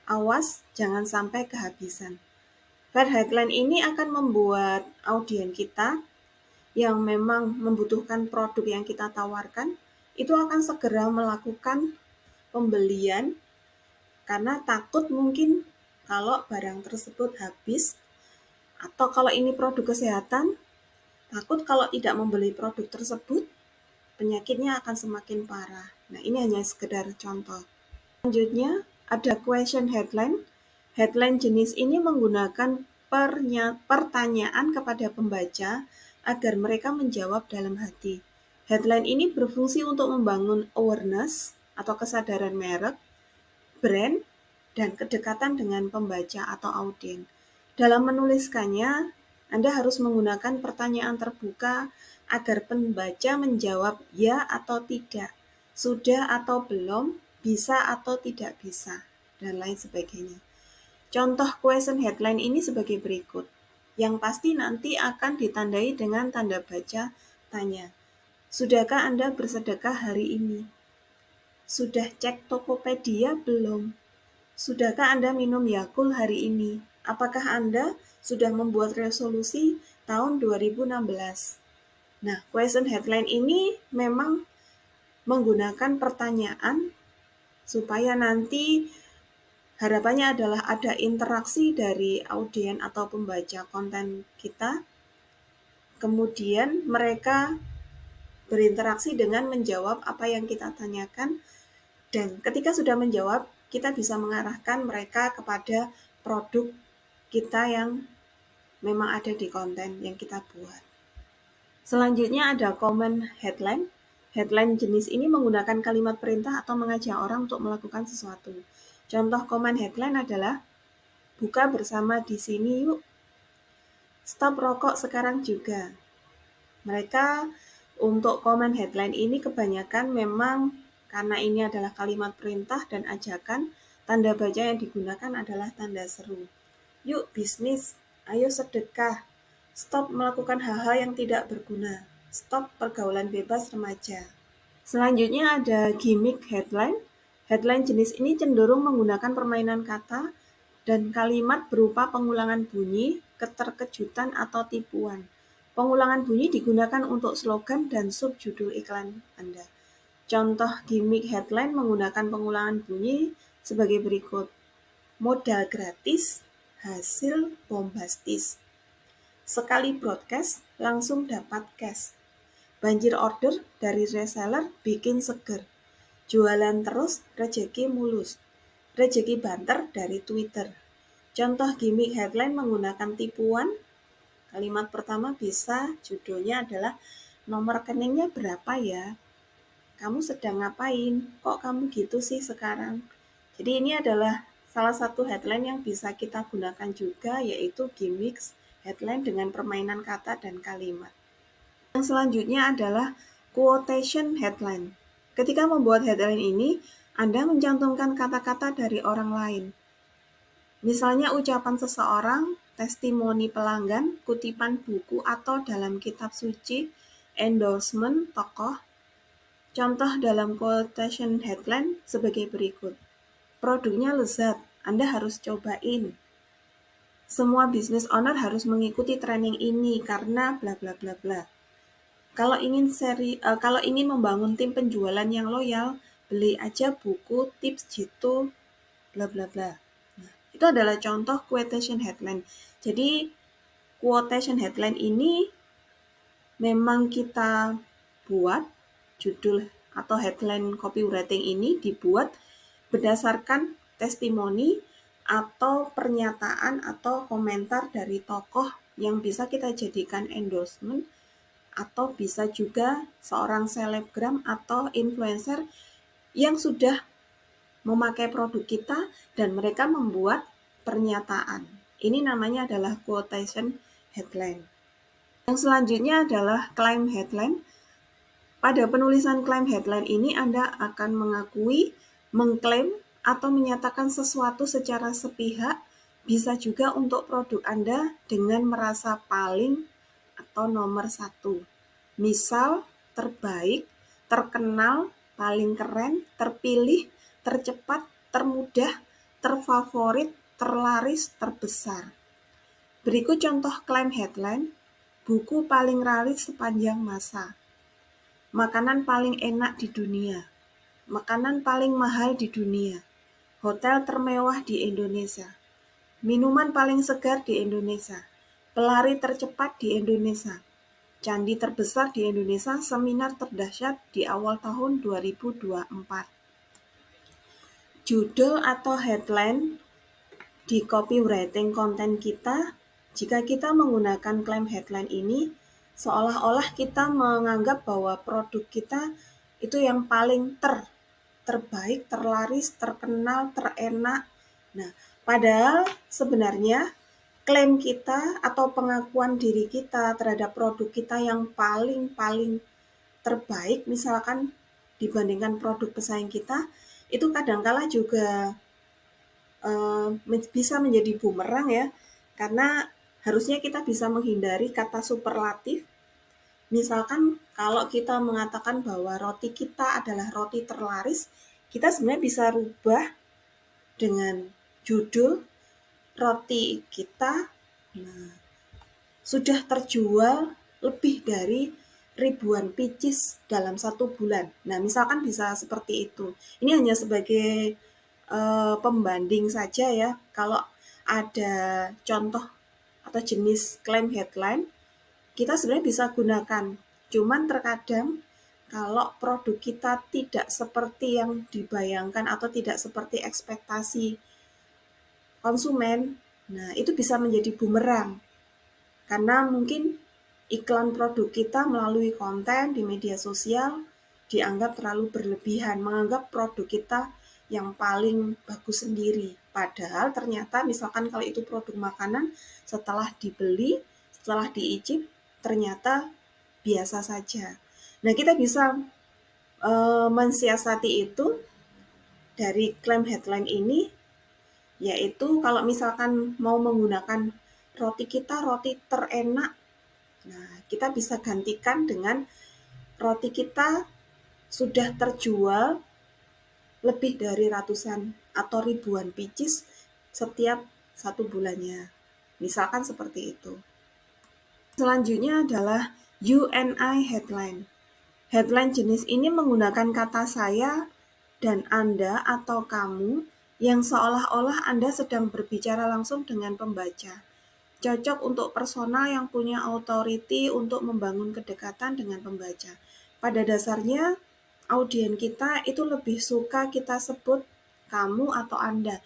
Awas, jangan sampai kehabisan. Fair headline ini akan membuat audien kita yang memang membutuhkan produk yang kita tawarkan, itu akan segera melakukan pembelian karena takut mungkin kalau barang tersebut habis, atau kalau ini produk kesehatan, takut kalau tidak membeli produk tersebut, penyakitnya akan semakin parah. Nah, ini hanya sekedar contoh. Selanjutnya, ada question headline. Headline jenis ini menggunakan pertanyaan kepada pembaca agar mereka menjawab dalam hati. Headline ini berfungsi untuk membangun awareness atau kesadaran merek, brand, dan kedekatan dengan pembaca atau audien. Dalam menuliskannya, Anda harus menggunakan pertanyaan terbuka agar pembaca menjawab ya atau tidak, sudah atau belum, bisa atau tidak bisa, dan lain sebagainya. Contoh question headline ini sebagai berikut, yang pasti nanti akan ditandai dengan tanda baca tanya. Sudahkah Anda bersedekah hari ini? Sudah cek Tokopedia belum? Sudahkah Anda minum Yakult hari ini? Apakah Anda sudah membuat resolusi tahun 2016? Nah, question headline ini memang menggunakan pertanyaan supaya nanti harapannya adalah ada interaksi dari audien atau pembaca konten kita. Kemudian mereka berinteraksi dengan menjawab apa yang kita tanyakan. Dan ketika sudah menjawab, kita bisa mengarahkan mereka kepada produk kita yang memang ada di konten yang kita buat. Selanjutnya ada comment headline. Headline jenis ini menggunakan kalimat perintah atau mengajak orang untuk melakukan sesuatu. Contoh comment headline adalah, buka bersama di sini yuk. Stop rokok sekarang juga. Mereka untuk comment headline ini kebanyakan memang karena ini adalah kalimat perintah dan ajakan, tanda baca yang digunakan adalah tanda seru. Yuk bisnis, ayo sedekah, stop melakukan hal-hal yang tidak berguna, stop pergaulan bebas remaja. Selanjutnya ada gimmick headline. Headline jenis ini cenderung menggunakan permainan kata dan kalimat berupa pengulangan bunyi, keterkejutan, atau tipuan. Pengulangan bunyi digunakan untuk slogan dan subjudul iklan Anda. Contoh gimmick headline menggunakan pengulangan bunyi sebagai berikut. Modal gratis, hasil bombastis. Sekali broadcast, langsung dapat cash. Banjir order dari reseller bikin seger. Jualan terus, rejeki mulus. Rejeki banter dari Twitter. Contoh gimmick headline menggunakan tipuan. Kalimat pertama bisa judulnya adalah nomor rekeningnya berapa ya? Kamu sedang ngapain? Kok kamu gitu sih sekarang? Jadi ini adalah salah satu headline yang bisa kita gunakan juga, yaitu gimmick headline dengan permainan kata dan kalimat. Yang selanjutnya adalah quotation headline. Ketika membuat headline ini, Anda mencantumkan kata-kata dari orang lain. Misalnya ucapan seseorang, testimoni pelanggan, kutipan buku atau dalam kitab suci, endorsement tokoh. Contoh dalam quotation headline sebagai berikut. Produknya lezat, Anda harus cobain. Semua business owner harus mengikuti training ini karena bla bla bla bla. Kalau ingin membangun tim penjualan yang loyal, beli aja buku tips jitu bla bla bla. Nah, itu adalah contoh quotation headline. Jadi quotation headline ini memang kita buat judul atau headline copywriting ini dibuat berdasarkan testimoni atau pernyataan atau komentar dari tokoh yang bisa kita jadikan endorsement, atau bisa juga seorang selebgram atau influencer yang sudah memakai produk kita dan mereka membuat pernyataan. Ini namanya adalah quotation headline. Yang selanjutnya adalah claim headline. Pada penulisan claim headline ini Anda akan mengakui, mengklaim, atau menyatakan sesuatu secara sepihak, bisa juga untuk produk Anda dengan merasa paling atau nomor satu. Misal, terbaik, terkenal, paling keren, terpilih, tercepat, termudah, terfavorit, terlaris, terbesar. Berikut contoh claim headline, buku paling laris sepanjang masa. Makanan paling enak di dunia, makanan paling mahal di dunia, hotel termewah di Indonesia, minuman paling segar di Indonesia, pelari tercepat di Indonesia, candi terbesar di Indonesia, seminar terdahsyat di awal tahun 2024. Judul atau headline di copywriting konten kita, jika kita menggunakan claim headline ini, seolah-olah kita menganggap bahwa produk kita itu yang paling terbaik, terlaris, terkenal, terenak. Nah, padahal sebenarnya klaim kita atau pengakuan diri kita terhadap produk kita yang paling terbaik, misalkan dibandingkan produk pesaing kita, itu kadangkala juga bisa menjadi bumerang ya, karena harusnya kita bisa menghindari kata superlatif. Misalkan kalau kita mengatakan bahwa roti kita adalah roti terlaris, kita sebenarnya bisa rubah dengan judul roti kita sudah terjual lebih dari ribuan pieces dalam 1 bulan. Nah, misalkan bisa seperti itu. Ini hanya sebagai pembanding saja ya. Kalau ada contoh atau jenis claim headline, kita sebenarnya bisa gunakan. Cuman terkadang kalau produk kita tidak seperti yang dibayangkan atau tidak seperti ekspektasi konsumen, nah itu bisa menjadi bumerang. Karena mungkin iklan produk kita melalui konten di media sosial dianggap terlalu berlebihan, menganggap produk kita yang paling bagus sendiri. Padahal ternyata misalkan kalau itu produk makanan, setelah dibeli, setelah diicip, ternyata biasa saja. Nah, kita bisa mensiasati itu dari claim headline ini, yaitu kalau misalkan mau menggunakan roti kita roti terenak, nah kita bisa gantikan dengan roti kita sudah terjual lebih dari ratusan atau ribuan pieces setiap 1 bulannya. Misalkan seperti itu. Selanjutnya adalah UNI headline. Headline jenis ini menggunakan kata saya dan Anda atau kamu yang seolah-olah Anda sedang berbicara langsung dengan pembaca. Cocok untuk personal yang punya authority untuk membangun kedekatan dengan pembaca. Pada dasarnya, audien kita itu lebih suka kita sebut kamu atau Anda,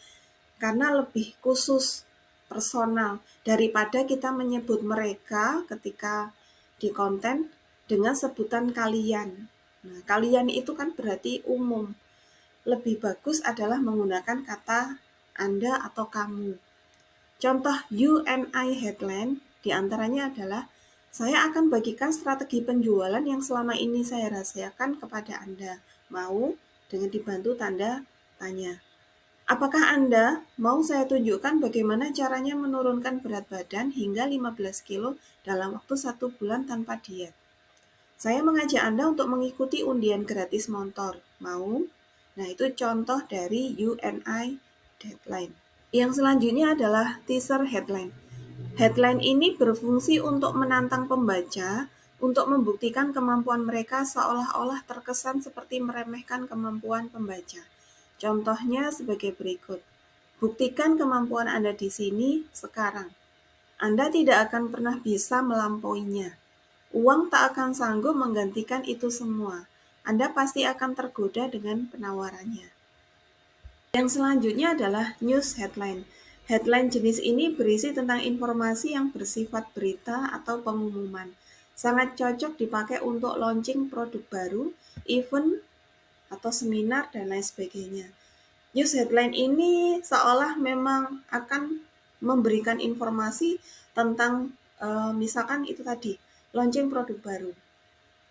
karena lebih khusus, personal, daripada kita menyebut mereka ketika di konten dengan sebutan kalian. Nah, kalian itu kan berarti umum. Lebih bagus adalah menggunakan kata Anda atau kamu. Contoh UNI headline diantaranya adalah, saya akan bagikan strategi penjualan yang selama ini saya rahasiakan kepada Anda. Mau? Dengan dibantu tanda tanya. Apakah Anda mau saya tunjukkan bagaimana caranya menurunkan berat badan hingga 15 kilo dalam waktu 1 bulan tanpa diet? Saya mengajak Anda untuk mengikuti undian gratis motor. Mau? Nah, itu contoh dari UNI headline. Yang selanjutnya adalah teaser headline. Headline ini berfungsi untuk menantang pembaca untuk membuktikan kemampuan mereka seolah-olah terkesan seperti meremehkan kemampuan pembaca. Contohnya sebagai berikut. Buktikan kemampuan Anda di sini sekarang. Anda tidak akan pernah bisa melampauinya. Uang tak akan sanggup menggantikan itu semua. Anda pasti akan tergoda dengan penawarannya. Yang selanjutnya adalah news headline. Headline jenis ini berisi tentang informasi yang bersifat berita atau pengumuman. Sangat cocok dipakai untuk launching produk baru, event, atau seminar, dan lain sebagainya. News headline ini seolah memang akan memberikan informasi tentang misalkan itu tadi, launching produk baru.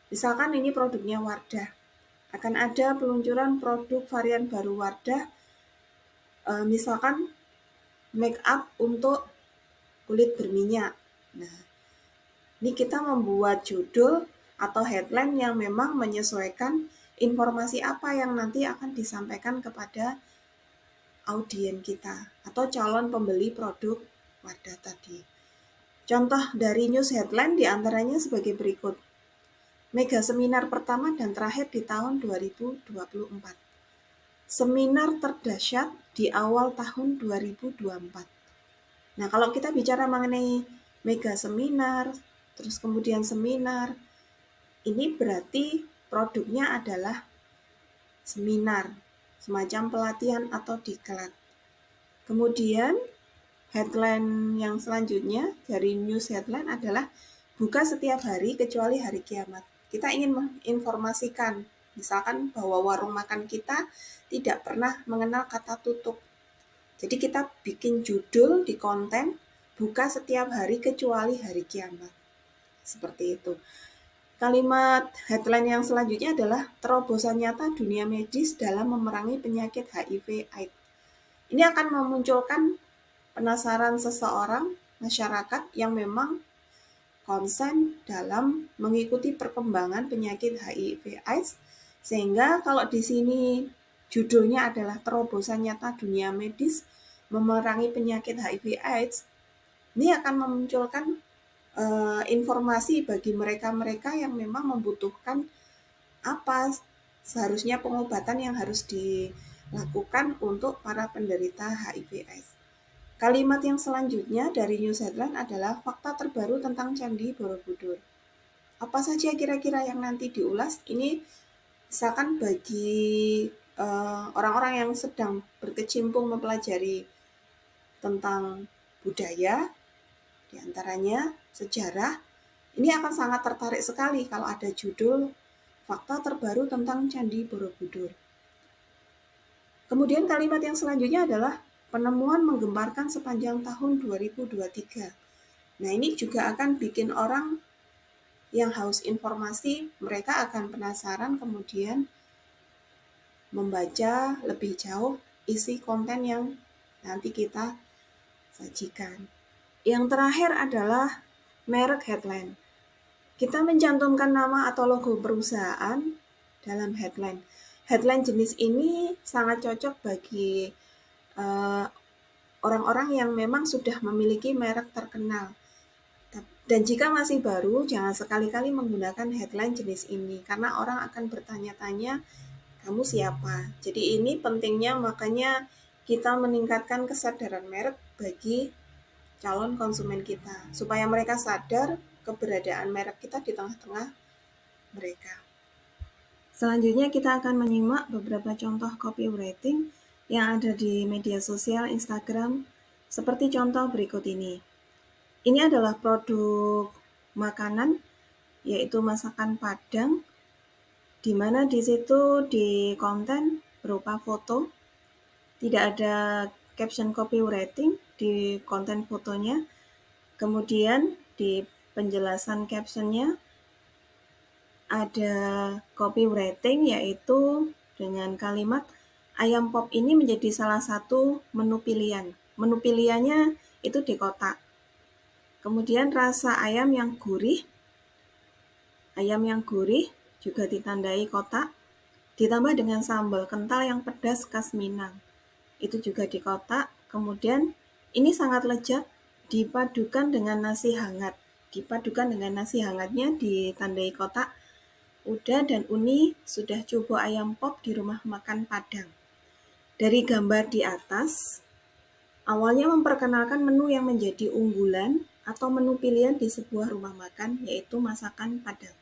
Misalkan ini produknya Wardah, akan ada peluncuran produk varian baru Wardah, misalkan make up untuk kulit berminyak. Nah, ini kita membuat judul atau headline yang memang menyesuaikan informasi apa yang nanti akan disampaikan kepada audien kita atau calon pembeli produk Wardah tadi. Contoh dari news headline diantaranya sebagai berikut. Mega seminar pertama dan terakhir di tahun 2024. Seminar terdahsyat di awal tahun 2024. Nah, kalau kita bicara mengenai mega seminar, terus kemudian seminar, ini berarti produknya adalah seminar, semacam pelatihan atau diklat. Kemudian headline yang selanjutnya dari news headline adalah buka setiap hari kecuali hari kiamat. Kita ingin menginformasikan, misalkan bahwa warung makan kita tidak pernah mengenal kata tutup. Jadi kita bikin judul di konten, buka setiap hari kecuali hari kiamat. Seperti itu. Kalimat headline yang selanjutnya adalah terobosan nyata dunia medis dalam memerangi penyakit HIV/AIDS. Ini akan memunculkan penasaran seseorang, masyarakat yang memang konsen dalam mengikuti perkembangan penyakit HIV/AIDS, sehingga kalau di sini judulnya adalah terobosan nyata dunia medis memerangi penyakit HIV/AIDS, ini akan memunculkan informasi bagi mereka-mereka yang memang membutuhkan apa seharusnya pengobatan yang harus dilakukan untuk para penderita HIV/AIDS. Kalimat yang selanjutnya dari news headline adalah fakta terbaru tentang Candi Borobudur. Apa saja kira-kira yang nanti diulas? Ini misalkan bagi orang-orang yang sedang berkecimpung mempelajari tentang budaya, diantaranya sejarah, ini akan sangat tertarik sekali kalau ada judul fakta terbaru tentang Candi Borobudur. Kemudian kalimat yang selanjutnya adalah penemuan menggemparkan sepanjang tahun 2023. Nah, ini juga akan bikin orang yang haus informasi, mereka akan penasaran kemudian membaca lebih jauh isi konten yang nanti kita sajikan. Yang terakhir adalah merek headline. Kita mencantumkan nama atau logo perusahaan dalam headline. Headline jenis ini sangat cocok bagi orang-orang yang memang sudah memiliki merek terkenal. Dan jika masih baru, jangan sekali-kali menggunakan headline jenis ini, karena orang akan bertanya-tanya, kamu siapa? Jadi ini pentingnya, makanya kita meningkatkan kesadaran merek bagi calon konsumen kita, supaya mereka sadar keberadaan merek kita di tengah-tengah mereka. Selanjutnya kita akan menyimak beberapa contoh copywriting yang ada di media sosial Instagram, seperti contoh berikut ini. Ini adalah produk makanan, yaitu masakan Padang, di mana di situ di konten berupa foto, tidak ada caption copywriting di konten fotonya, kemudian di penjelasan captionnya ada copywriting, yaitu dengan kalimat ayam pop ini menjadi salah satu menu pilihan. Menu pilihannya itu di kotak. Kemudian rasa ayam yang gurih juga ditandai kotak, ditambah dengan sambal kental yang pedas khas Minang. Itu juga di kotak. Kemudian ini sangat lezat dipadukan dengan nasi hangat. Dipadukan dengan nasi hangatnya ditandai kotak. Uda dan Uni sudah coba ayam pop di rumah makan Padang. Dari gambar di atas, awalnya memperkenalkan menu yang menjadi unggulan atau menu pilihan di sebuah rumah makan, yaitu masakan Padang.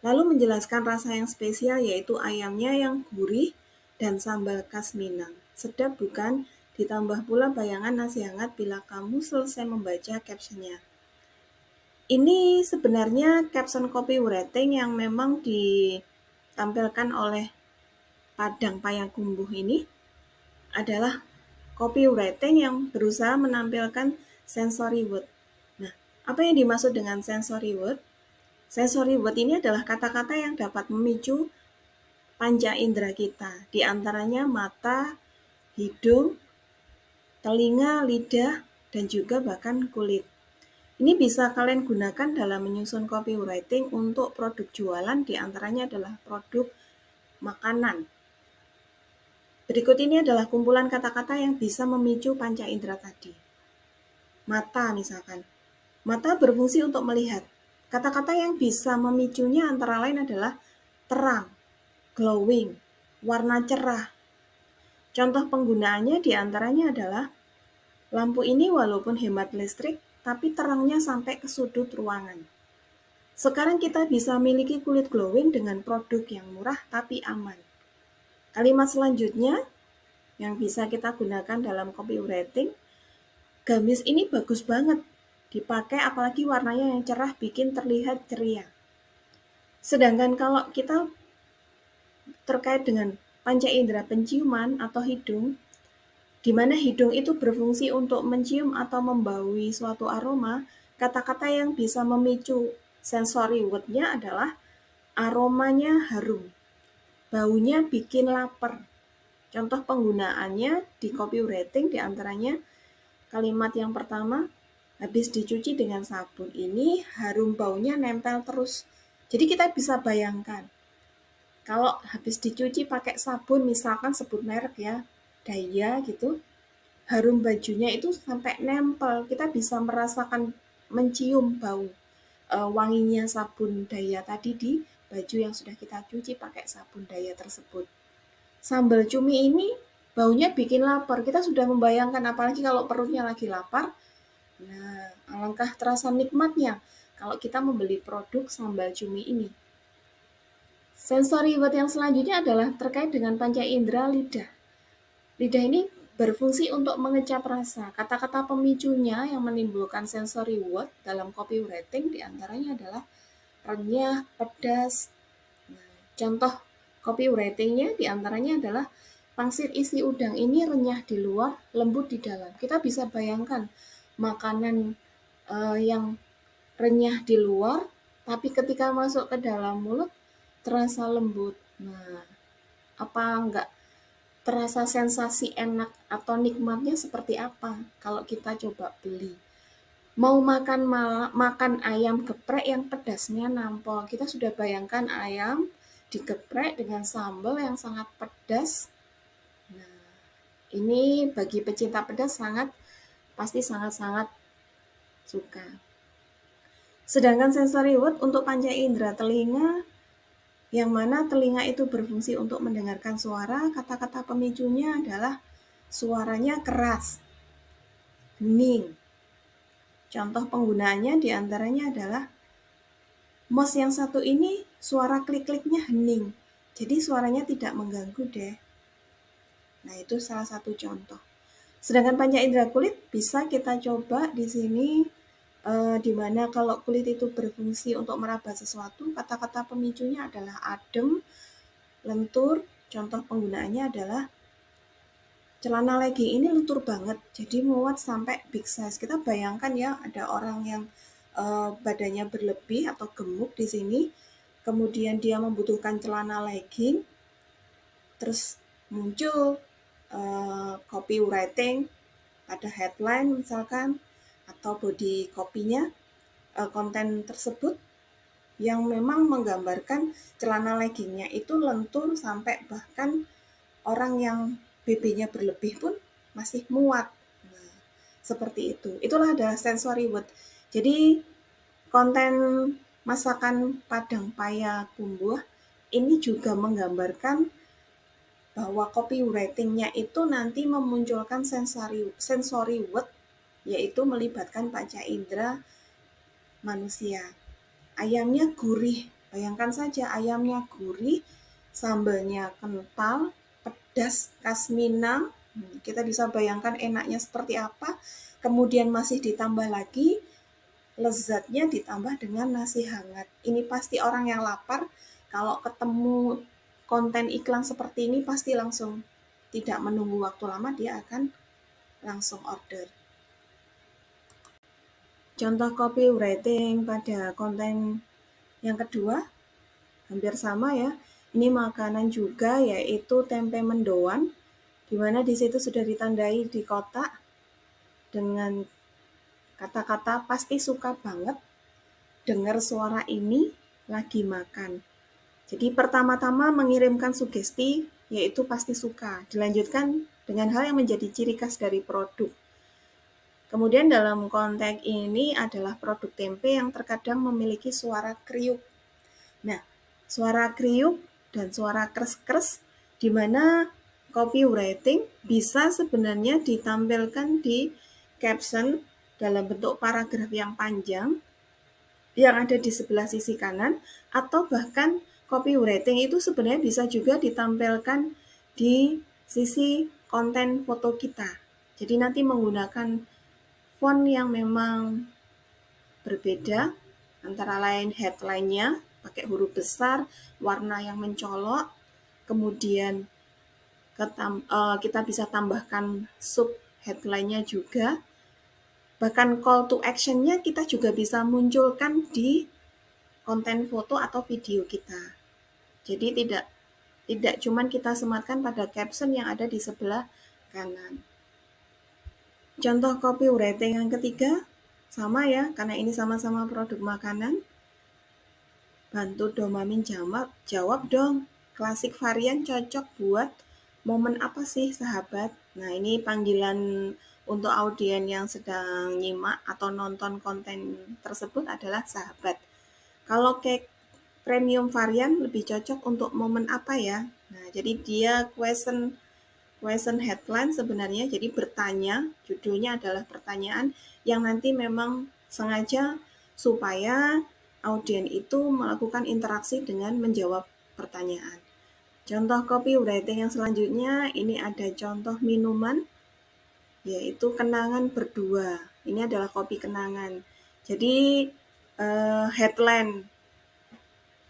Lalu menjelaskan rasa yang spesial, yaitu ayamnya yang gurih dan sambal khas Minang. Sedap bukan? ditambah pula bayangan nasi hangat bila kamu selesai membaca captionnya. Ini sebenarnya caption copywriting yang memang ditampilkan oleh Padang Payakumbuh ini adalah copywriting yang berusaha menampilkan sensory word. Nah, apa yang dimaksud dengan sensory word? Sensory word ini adalah kata-kata yang dapat memicu panca indera kita, di antaranya mata, hidung, telinga, lidah, dan juga bahkan kulit. Ini bisa kalian gunakan dalam menyusun copywriting untuk produk jualan, di antaranya adalah produk makanan. Berikut ini adalah kumpulan kata-kata yang bisa memicu panca indera tadi. Mata misalkan. Mata berfungsi untuk melihat. Kata-kata yang bisa memicunya antara lain adalah terang, glowing, warna cerah. Contoh penggunaannya diantaranya adalah lampu ini walaupun hemat listrik, tapi terangnya sampai ke sudut ruangan. Sekarang kita bisa memiliki kulit glowing dengan produk yang murah tapi aman. Kalimat selanjutnya yang bisa kita gunakan dalam copywriting, gamis ini bagus banget dipakai, apalagi warnanya yang cerah bikin terlihat ceria. Sedangkan kalau kita terkait dengan panca indera penciuman atau hidung, di mana hidung itu berfungsi untuk mencium atau membaui suatu aroma, kata-kata yang bisa memicu sensory word-nya adalah aromanya harum, baunya bikin lapar. Contoh penggunaannya di copywriting diantaranya kalimat yang pertama, habis dicuci dengan sabun ini harum baunya nempel terus. Jadi kita bisa bayangkan, kalau habis dicuci pakai sabun, misalkan sebut merek ya, Daya gitu, harum bajunya itu sampai nempel. Kita bisa merasakan, mencium bau wanginya sabun Daya tadi di baju yang sudah kita cuci pakai sabun Daya tersebut. Sambal cumi ini baunya bikin lapar. Kita sudah membayangkan, apalagi kalau perutnya lagi lapar. Nah, alangkah terasa nikmatnya kalau kita membeli produk sambal cumi ini. Sensory word yang selanjutnya adalah terkait dengan panca indera lidah. Lidah ini berfungsi untuk mengecap rasa. Kata-kata pemicunya yang menimbulkan sensory word dalam copywriting diantaranya adalah renyah, pedas. Nah, contoh copywritingnya diantaranya adalah pangsit isi udang ini renyah di luar, lembut di dalam. Kita bisa bayangkan makanan yang renyah di luar, tapi ketika masuk ke dalam mulut terasa lembut. Nah, apa enggak terasa sensasi enak atau nikmatnya seperti apa kalau kita coba beli? Mau makan ayam geprek yang pedasnya nampol. Kita sudah bayangkan ayam digeprek dengan sambal yang sangat pedas. Nah, ini bagi pecinta pedas pasti sangat-sangat suka. Sedangkan sensory word untuk panca indera telinga, yang mana telinga itu berfungsi untuk mendengarkan suara, kata-kata pemicunya adalah suaranya keras, hening. Contoh penggunaannya diantaranya adalah mouse yang satu ini suara klik-kliknya hening, jadi suaranya tidak mengganggu deh. Nah, itu salah satu contoh. Sedangkan panca indera kulit bisa kita coba di sini, di mana kalau kulit itu berfungsi untuk meraba sesuatu, kata-kata pemicunya adalah adem, lentur. Contoh penggunaannya adalah celana legging ini lentur banget, jadi muat sampai big size. Kita bayangkan ya, ada orang yang badannya berlebih atau gemuk di sini, kemudian dia membutuhkan celana legging, terus muncul copywriting pada headline misalkan, atau body copy-nya konten tersebut yang memang menggambarkan celana leggingnya itu lentur sampai bahkan orang yang BB-nya berlebih pun masih muat. Nah, seperti itu. Itulah adalah sensory word. Jadi konten masakan Padang Payakumbuh ini juga menggambarkan bahwa copywriting-nya itu nanti memunculkan sensory word, yaitu melibatkan panca indera manusia. Ayamnya gurih, bayangkan saja ayamnya gurih, sambalnya kental, pedas, khas Minang. Kita bisa bayangkan enaknya seperti apa, kemudian masih ditambah lagi lezatnya ditambah dengan nasi hangat. Ini pasti orang yang lapar kalau ketemu konten iklan seperti ini pasti langsung tidak menunggu waktu lama, dia akan langsung order. Contoh copywriting pada konten yang kedua hampir sama ya. Ini makanan juga, yaitu tempe mendoan, di mana di situ sudah ditandai di kotak dengan kata-kata pasti suka banget dengar suara ini lagi makan. Jadi pertama-tama mengirimkan sugesti, yaitu pasti suka. Dilanjutkan dengan hal yang menjadi ciri khas dari produk. Kemudian dalam konteks ini adalah produk tempe yang terkadang memiliki suara kriuk. Nah, suara kriuk dan suara kres-kres di mana copywriting bisa sebenarnya ditampilkan di caption dalam bentuk paragraf yang panjang yang ada di sebelah sisi kanan, atau bahkan copywriting itu sebenarnya bisa juga ditampilkan di sisi konten foto kita. Jadi nanti menggunakan font yang memang berbeda, antara lain headline-nya pakai huruf besar, warna yang mencolok, kemudian kita bisa tambahkan sub headline-nya juga. Bahkan call to action-nya kita juga bisa munculkan di konten foto atau video kita. Jadi tidak cuma kita sematkan pada caption yang ada di sebelah kanan. Contoh copywriting yang ketiga, sama ya, karena ini sama-sama produk makanan. Bantu Domamin jawab dong, klasik varian cocok buat momen apa sih sahabat? Nah, ini panggilan untuk audien yang sedang nyimak atau nonton konten tersebut adalah sahabat. Kalau cake premium varian lebih cocok untuk momen apa ya? Nah, jadi dia question headline sebenarnya, jadi bertanya, judulnya adalah pertanyaan yang nanti memang sengaja supaya audien itu melakukan interaksi dengan menjawab pertanyaan. Contoh copywriting yang selanjutnya, ini ada contoh minuman, yaitu kenangan berdua. Ini adalah kopi kenangan. Jadi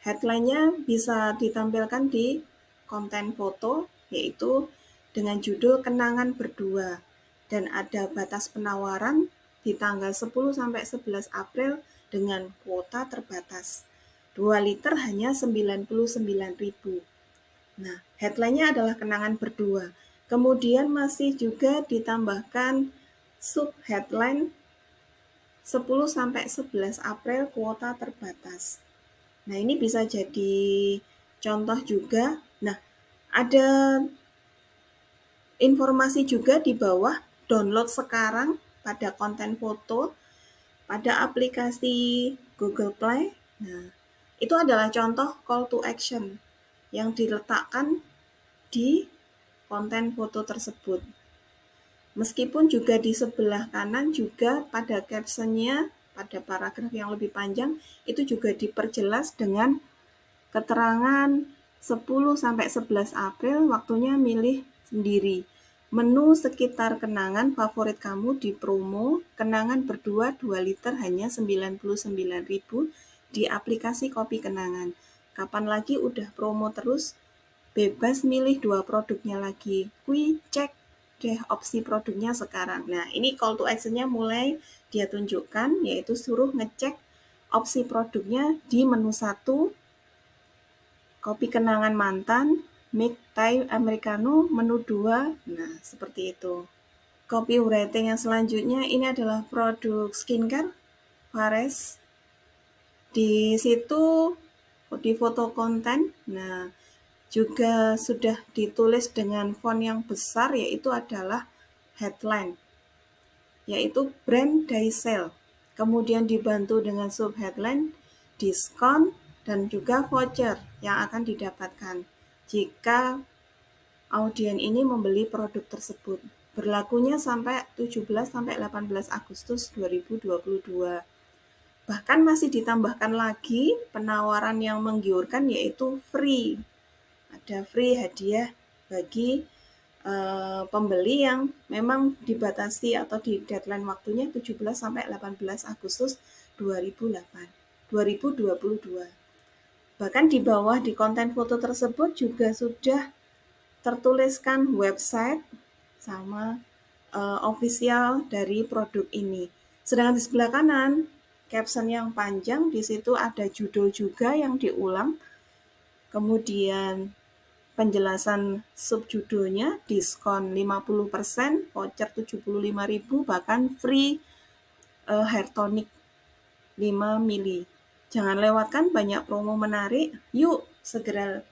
headline-nya bisa ditampilkan di konten foto, yaitu dengan judul kenangan berdua. Dan ada batas penawaran di tanggal 10-11 April dengan kuota terbatas. 2 liter hanya 99.000. Nah, headline-nya adalah kenangan berdua. Kemudian masih juga ditambahkan sub headline 10-11 April kuota terbatas. Nah, ini bisa jadi contoh juga. Nah, ada informasi juga di bawah, download sekarang pada konten foto pada aplikasi Google Play. Nah, itu adalah contoh call to action yang diletakkan di konten foto tersebut. Meskipun juga di sebelah kanan juga pada captionnya, pada paragraf yang lebih panjang, itu juga diperjelas dengan keterangan 10-11 April, waktunya milih sendiri. Menu sekitar kenangan favorit kamu di promo, kenangan berdua 2 liter hanya 99.000 di aplikasi Kopi Kenangan. Kapan lagi udah promo terus, bebas milih 2 produknya lagi. Kui cek deh opsi produknya sekarang. Nah, ini call to action-nya mulai dia tunjukkan, yaitu suruh ngecek opsi produknya di menu 1, kopi kenangan mantan, make Thai Americano, menu 2. Nah, seperti itu. Copywriting yang selanjutnya ini adalah produk skincare, Fares. Di situ di foto konten, nah juga sudah ditulis dengan font yang besar, yaitu adalah headline, yaitu brand day sale. Kemudian dibantu dengan sub headline, diskon, dan juga voucher yang akan didapatkan jika audien ini membeli produk tersebut. Berlakunya sampai 17-18 Agustus 2022. Bahkan masih ditambahkan lagi penawaran yang menggiurkan, yaitu free. Ada free hadiah bagi pembeli yang memang dibatasi atau di deadline waktunya 17 sampai 18 Agustus 2022. Bahkan di bawah di konten foto tersebut juga sudah tertuliskan website sama official dari produk ini. Sedangkan di sebelah kanan, caption yang panjang, di situ ada judul juga yang diulang. Kemudian penjelasan subjudulnya, diskon 50%, voucher 75.000, bahkan free hair tonic 5 mili. Jangan lewatkan banyak promo menarik. Yuk segera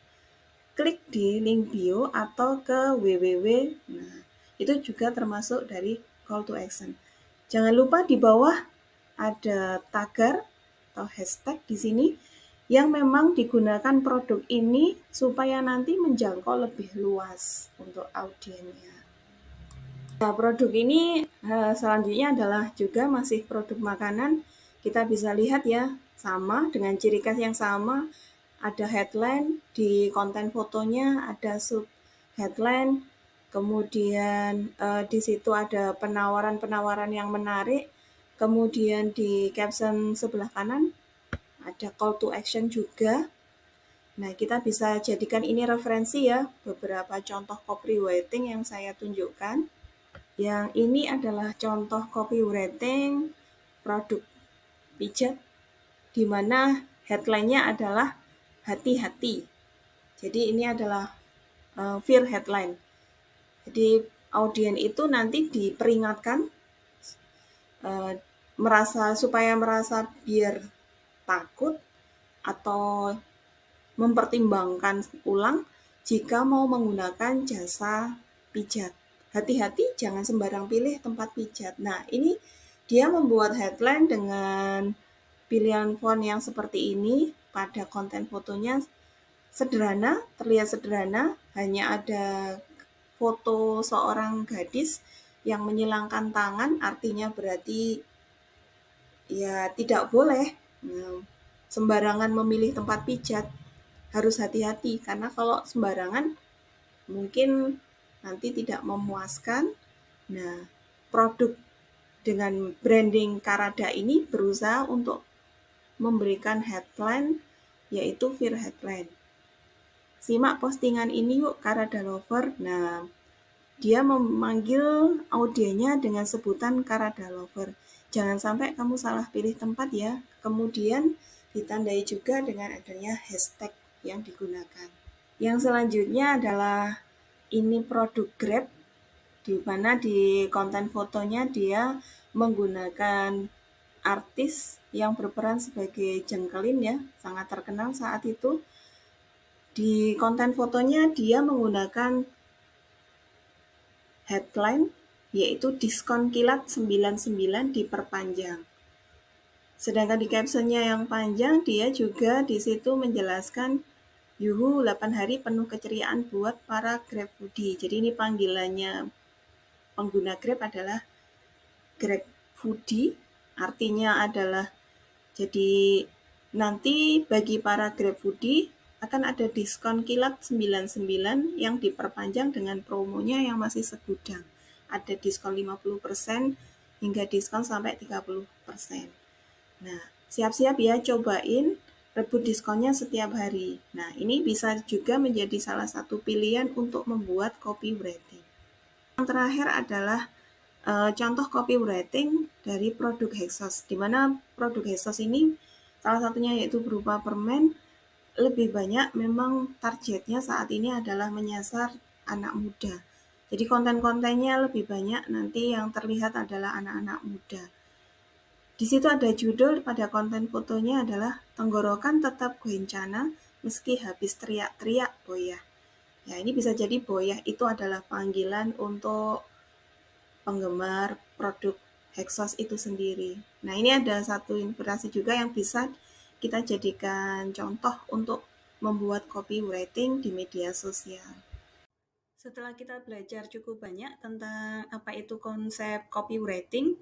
klik di link bio atau ke www. Nah, itu juga termasuk dari call to action. Jangan lupa di bawah ada tagar atau hashtag di sini yang memang digunakan produk ini supaya nanti menjangkau lebih luas untuk audiensnya. Nah, produk ini selanjutnya adalah juga masih produk makanan. Kita bisa lihat ya, sama dengan ciri khas yang sama. Ada headline, di konten fotonya ada sub headline, kemudian di situ ada penawaran-penawaran yang menarik, kemudian di caption sebelah kanan ada call to action juga. Nah, kita bisa jadikan ini referensi ya, beberapa contoh copywriting yang saya tunjukkan. Yang ini adalah contoh copywriting produk pijat, di mana headline-nya adalah hati-hati. Jadi ini adalah fear headline. Jadi audiens itu nanti diperingatkan supaya merasa biar takut atau mempertimbangkan ulang jika mau menggunakan jasa pijat. Hati-hati jangan sembarang pilih tempat pijat. Nah, ini dia membuat headline dengan pilihan font yang seperti ini pada konten fotonya sederhana, terlihat sederhana, hanya ada foto seorang gadis yang menyilangkan tangan, artinya berarti ya tidak boleh sembarangan memilih tempat pijat. Harus hati-hati, karena kalau sembarangan mungkin nanti tidak memuaskan. Nah, produk dengan branding Karada ini berusaha untuk memberikan headline, yaitu fear headline. Simak postingan ini yuk, Karada Lover. Nah, dia memanggil audiennya dengan sebutan Karada Lover. Jangan sampai kamu salah pilih tempat ya. Kemudian ditandai juga dengan adanya hashtag yang digunakan. Yang selanjutnya adalah ini produk Grab, di mana di konten fotonya dia menggunakan artis yang berperan sebagai Jengkelin ya, sangat terkenal saat itu. Di konten fotonya dia menggunakan headline yaitu diskon kilat 99 diperpanjang. Sedangkan di captionnya yang panjang dia juga di situ menjelaskan yuhu 8 hari penuh keceriaan buat para Grab Foodie. Jadi ini panggilannya pengguna Grab adalah Grab Foodie, artinya adalah jadi nanti bagi para Grab Foodie akan ada diskon kilat 99 yang diperpanjang dengan promonya yang masih segudang. Ada diskon 50% hingga diskon sampai 30%. Nah, siap-siap ya cobain rebut diskonnya setiap hari. Nah, ini bisa juga menjadi salah satu pilihan untuk membuat copywriting. Yang terakhir adalah contoh copywriting dari produk Hexos, di mana produk Hexos ini salah satunya yaitu berupa permen. Lebih banyak memang targetnya saat ini adalah menyasar anak muda. Jadi konten-kontennya lebih banyak nanti yang terlihat adalah anak-anak muda. Di situ ada judul pada konten fotonya adalah tenggorokan tetap goencana meski habis teriak-teriak boyah. Ya, ini bisa jadi boyah itu adalah panggilan untuk penggemar produk Hexos itu sendiri. Nah, ini ada satu inspirasi juga yang bisa kita jadikan contoh untuk membuat copywriting di media sosial. Setelah kita belajar cukup banyak tentang apa itu konsep copywriting,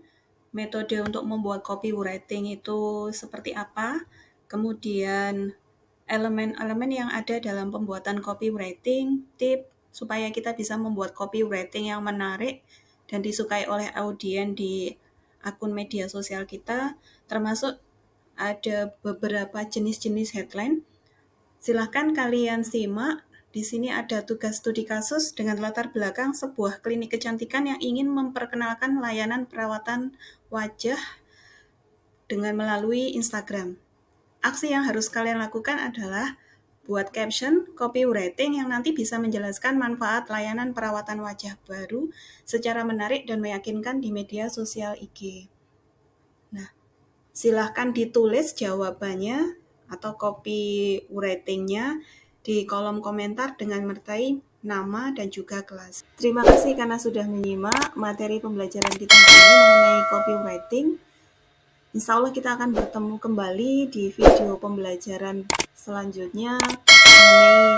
metode untuk membuat copywriting itu seperti apa, kemudian elemen-elemen yang ada dalam pembuatan copywriting, tip, supaya kita bisa membuat copywriting yang menarik dan disukai oleh audiens di akun media sosial kita, termasuk ada beberapa jenis-jenis headline. Silahkan kalian simak. Di sini ada tugas studi kasus dengan latar belakang sebuah klinik kecantikan yang ingin memperkenalkan layanan perawatan wajah dengan melalui Instagram. Aksi yang harus kalian lakukan adalah buat caption, copywriting yang nanti bisa menjelaskan manfaat layanan perawatan wajah baru secara menarik dan meyakinkan di media sosial IG. Nah, silahkan ditulis jawabannya atau copywriting-nya di kolom komentar dengan menyertai nama dan juga kelas. Terima kasih karena sudah menyimak materi pembelajaran kita hari ini mengenai copywriting. Insya Allah kita akan bertemu kembali di video pembelajaran selanjutnya mengenai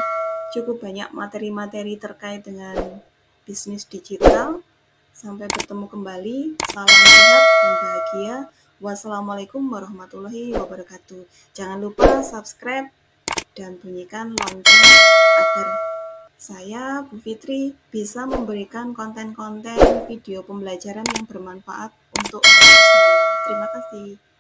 cukup banyak materi-materi terkait dengan bisnis digital. Sampai bertemu kembali. Salam sehat dan bahagia. Wassalamualaikum warahmatullahi wabarakatuh. Jangan lupa subscribe dan bunyikan lonceng agar saya, Bu Fitri, bisa memberikan konten-konten video pembelajaran yang bermanfaat untuk kalian semua. Terima kasih.